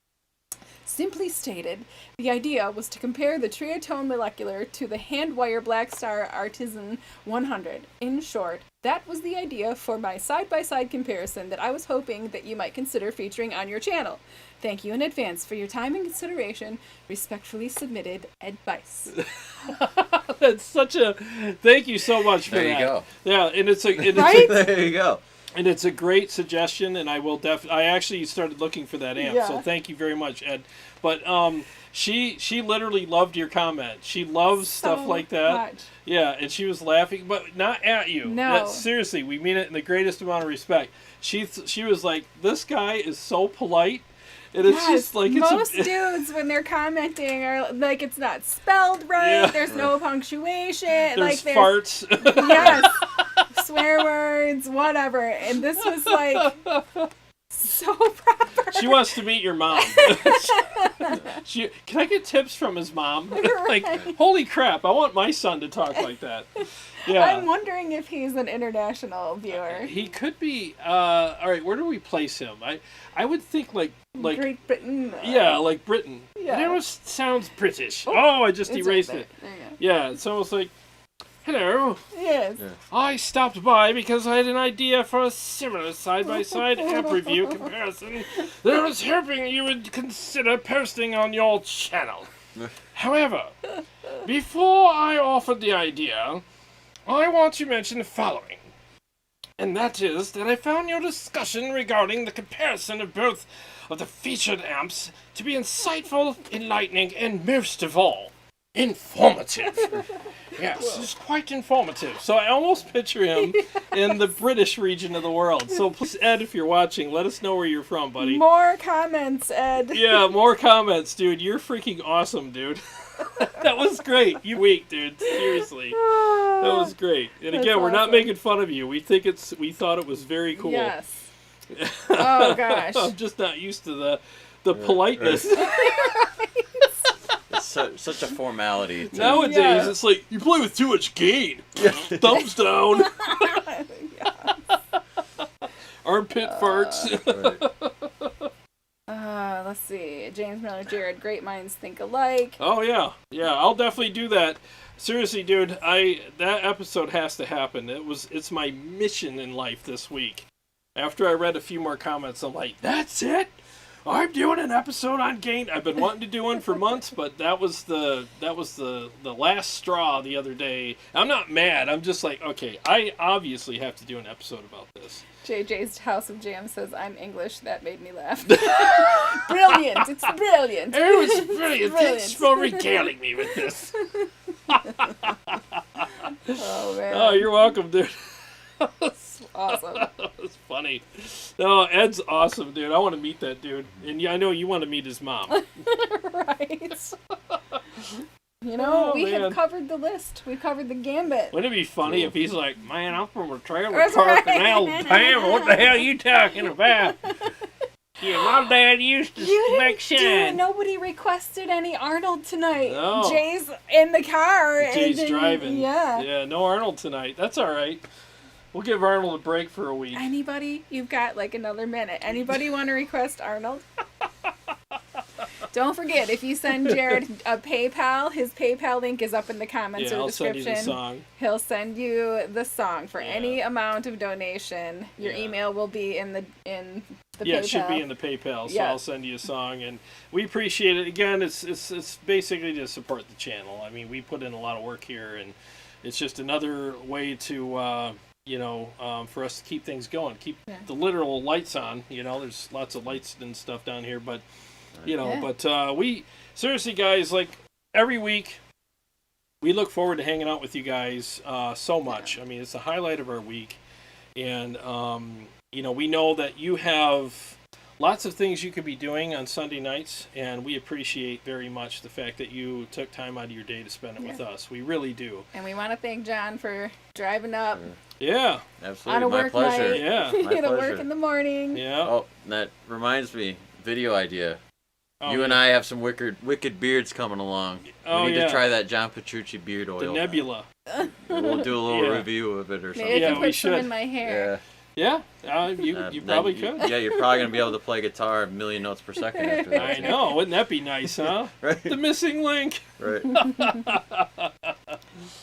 Simply stated, the idea was to compare the Triatone Molecular to the Handwire Blackstar Artisan 100. In short, that was the idea for my side-by-side comparison that I was hoping that you might consider featuring on your channel. Thank you in advance for your time and consideration. Respectfully submitted, Ed Weiss. That's such a... Thank you so much for that. There you go. Yeah, and it's a... Right? There you go. And it's a great suggestion, and I will I actually started looking for that amp, so thank you very much, Ed. But she literally loved your comment. She loves stuff like that. Much. Yeah, and she was laughing, but not at you. No. Seriously, we mean it in the greatest amount of respect. She was like, this guy is so polite. And it's just like most dudes when they're commenting are like it's not spelled right. Yeah. There's no punctuation. There's there's farts. Yes, swear words, whatever. And this was like so proper. She wants to meet your mom. Can I get tips from his mom? Like, holy crap! I want my son to talk like that. Yeah. I'm wondering if he's an international viewer. He could be. All right, where do we place him? I would think like Great Britain. Yeah, like Britain. Yeah. It almost sounds British. Oh, I just It's erased right it. there. There you go. Yeah, it's almost like, hello. Yes. Yeah. I stopped by because I had an idea for a similar side-by-side amp review comparison that I was hoping you would consider posting on your channel. However, before I offered the idea, I want to mention the following. And that is that I found your discussion regarding the comparison of both of the featured amps to be insightful, enlightening, and most of all, informative. Yes, it's quite informative. So I almost picture him in the British region of the world. So please, Ed, if you're watching, let us know where you're from, buddy. More comments, Ed. Yeah, more comments, dude. You're freaking awesome, dude. That was great. You weak, dude. Seriously. That was great. And That's again, we're not awesome. making fun of you. We thought it was very cool. Yes. Oh gosh. I'm just not used to the politeness. It's such a formality. Nowadays, Yeah. it's like, you play with too much gain. Thumbs down. Armpit farts. Right. Let's see. James Miller, Jared, great minds think alike. Oh, yeah. Yeah, I'll definitely do that. Seriously, dude, that episode has to happen. It's my mission in life this week. After I read a few more comments, I'm like, that's it? I'm doing an episode on gain. I've been wanting to do one for months, but that was the last straw the other day. I'm not mad. I'm just like, okay, I obviously have to do an episode about this. JJ's House of Jam says, I'm English. That made me laugh. Brilliant. It's brilliant. Oh, it's brilliant. Thanks Brilliant. for regaling me with this. Oh, man. Oh, you're welcome, dude. Awesome. That was funny. No, Ed's awesome, dude. I want to meet that dude. And yeah, I know you want to meet his mom. Right. You know, Oh, we man. have covered the list. We've covered the gambit. Wouldn't it be funny if he's like, man, I'm from a trailer That's park in right. Alabama. What the hell are you talking about? Yeah, my dad used to You make didn't do it. shine. Nobody requested any Arnold tonight. No. Jay's in the car. Jay's and then- driving. Yeah. Yeah, no Arnold tonight. That's all right. We'll give Arnold a break for a week. Anybody? You've got like another minute. Anybody want to request Arnold? Don't forget, if you send Jared a PayPal, his PayPal link is up in the comments Yeah, or I'll the send description. you the song. He'll send you the song for Yeah. any amount of donation. Your Yeah. email will be in the Yeah, PayPal. it should be in the PayPal, so Yeah. I'll send you a song, and we appreciate it. Again, it's basically to support the channel. I mean, we put in a lot of work here, and it's just another way to, for us to keep things going, keep Yeah. the literal lights on. You know, there's lots of lights and stuff down here, but You know, Yeah. but we seriously, guys, like every week, we look forward to hanging out with you guys so much. I mean, it's the highlight of our week, and you know, we know that you have lots of things you could be doing on Sunday nights, and we appreciate very much the fact that you took time out of your day to spend it with us. We really do. And we want to thank John for driving up Yeah. Absolutely, on a my work pleasure. night. Yeah. My You know, work pleasure. in the morning. Yeah. Oh, that reminds me, video idea. Oh, You and yeah. I have some wicked beards coming along. Oh, we need yeah. to try that John Petrucci beard oil. The Nebula. We'll do a little Yeah. review of it or something. Maybe Yeah, I we can put some should. in my hair. Yeah. You Then probably could. Yeah, you're probably gonna be able to play guitar a million notes per second after that. I know. Wouldn't that be nice, huh? Right. The missing link. Right.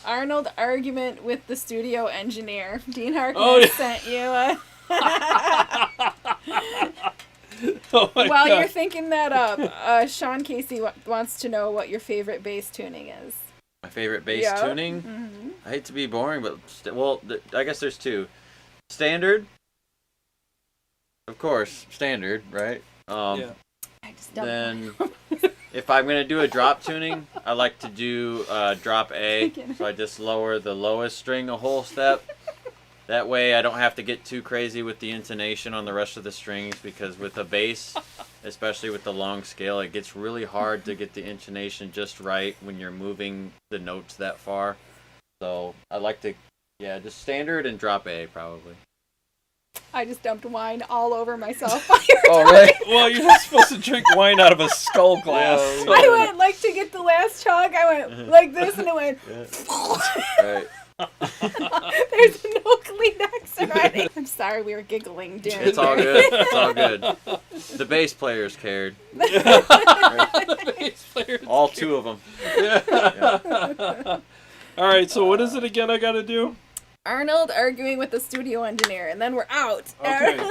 Arnold argument with the studio engineer. Dean Harkness Oh, yeah. sent you. Oh my While God. you're thinking that up, Sean Casey wants to know what your favorite bass tuning is. My favorite bass Yeah. tuning. Mm-hmm. I hate to be boring, but I guess there's two. Standard. Of course, standard, right? Yeah. I just don't. Then, if I'm gonna do a drop tuning, I like to do drop A. So I just lower the lowest string a whole step. That way, I don't have to get too crazy with the intonation on the rest of the strings, because with a bass, especially with the long scale, it gets really hard to get the intonation just right when you're moving the notes that far. So I like to, just standard and drop A probably. I just dumped wine all over myself while you were Oh, talking. really? Well, you're not supposed to drink wine out of a skull glass. Yeah. I went like to get the last chug. I went like this, and it went. Right. There's no Kleenex already. I'm sorry, we were giggling during. It's all good. It's all good. The bass players cared. The bass players. All two of them. All right, so what is it again I got to do? Arnold arguing with the studio engineer, and then we're out. Okay.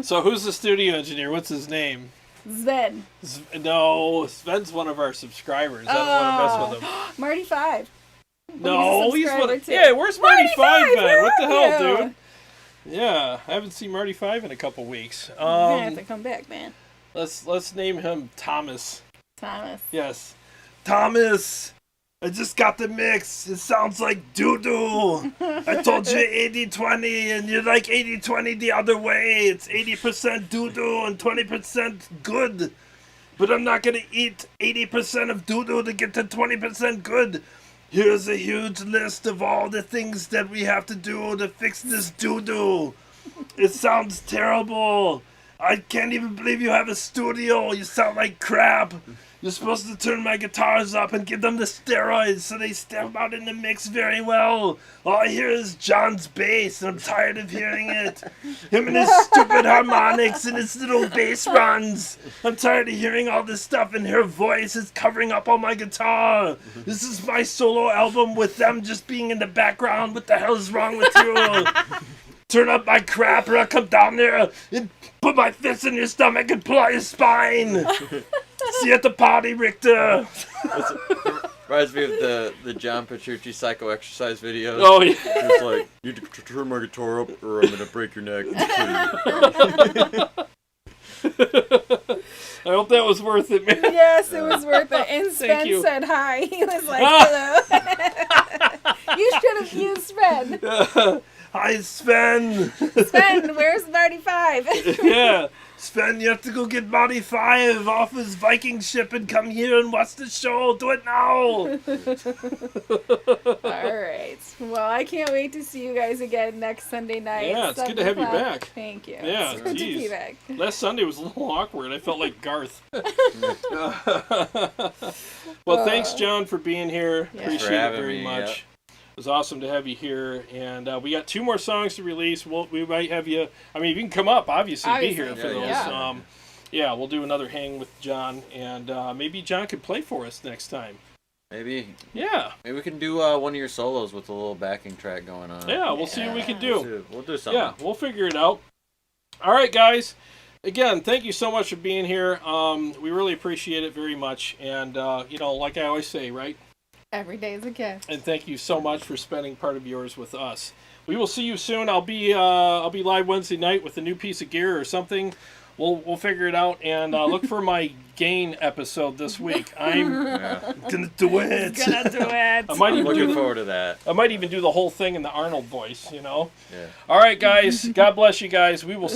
So who's the studio engineer? What's his name? Sven. No, Sven's one of our subscribers. I don't want to mess with him. Marty 5. No, He's he's a one of... subscriber, too. Yeah, where's Marty 5 where been? What the are hell, you? dude? Yeah, I haven't seen Marty 5 in a couple weeks. You're gonna have to come back, man. Let's name him Thomas. Thomas. Yes. Thomas, I just got the mix. It sounds like doo-doo. I told you 80-20, and you're like 80-20 the other way. It's 80% doo-doo and 20% good. But I'm not going to eat 80% of doo-doo to get to 20% good. Here's a huge list of all the things that we have to do to fix this doo-doo. It sounds terrible. I can't even believe you have a studio. You sound like crap. You're supposed to turn my guitars up and give them the steroids so they step out in the mix very well. All I hear is John's bass, and I'm tired of hearing it. Him and his stupid harmonics and his little bass runs. I'm tired of hearing all this stuff, and her voice is covering up all my guitar. This is my solo album with them just being in the background. What the hell is wrong with you? Turn up my crap, or I'll come down there and put my fist in your stomach and pull out your spine. See you at the party, Richter. Reminds me of the John Petrucci psycho exercise videos. Oh, yeah. It's like, you need to turn my guitar up or I'm gonna break your neck. I hope that was worth it, man. Yes, it was worth it. And Thank Sven you. said hi. He was like, hello. You should have used Sven. Hi, Sven. Sven, where's Marty 5? Yeah. Sven, you have to go get Marty 5 off his Viking ship and come here and watch the show. Do it now. All right. Well, I can't wait to see you guys again next Sunday night. Yeah, it's good to 7 have you o'clock. back. Thank you. Yeah, It's good to be geez. back. Last Sunday was a little awkward. I felt like Garth. Well, thanks, John, for being here. Yeah. Appreciate For it having very me, much. yep. It was awesome to have you here, and we got 2 more songs to release. We might have you. I mean, you can come up, obviously, be here Obviously, for those. yeah. Yeah, we'll do another hang with John, and maybe John could play for us next time. Maybe Yeah, we can do one of your solos with a little backing track going on. yeah, we'll see what we can do. We'll do something. Yeah, we'll figure it out. All right, guys. Again, thank you so much for being here. We really appreciate it very much, and like I always say, right? Every day is a gift. And thank you so much for spending part of yours with us. We will see you soon. I'll be live Wednesday night with a new piece of gear or something, we'll figure it out, and look for my gain episode this week. I'm gonna do it. Gonna do it. I might even Looking forward to that. I might even do the whole thing in the Arnold voice, you know. Yeah. All right, guys. God bless you guys. We will see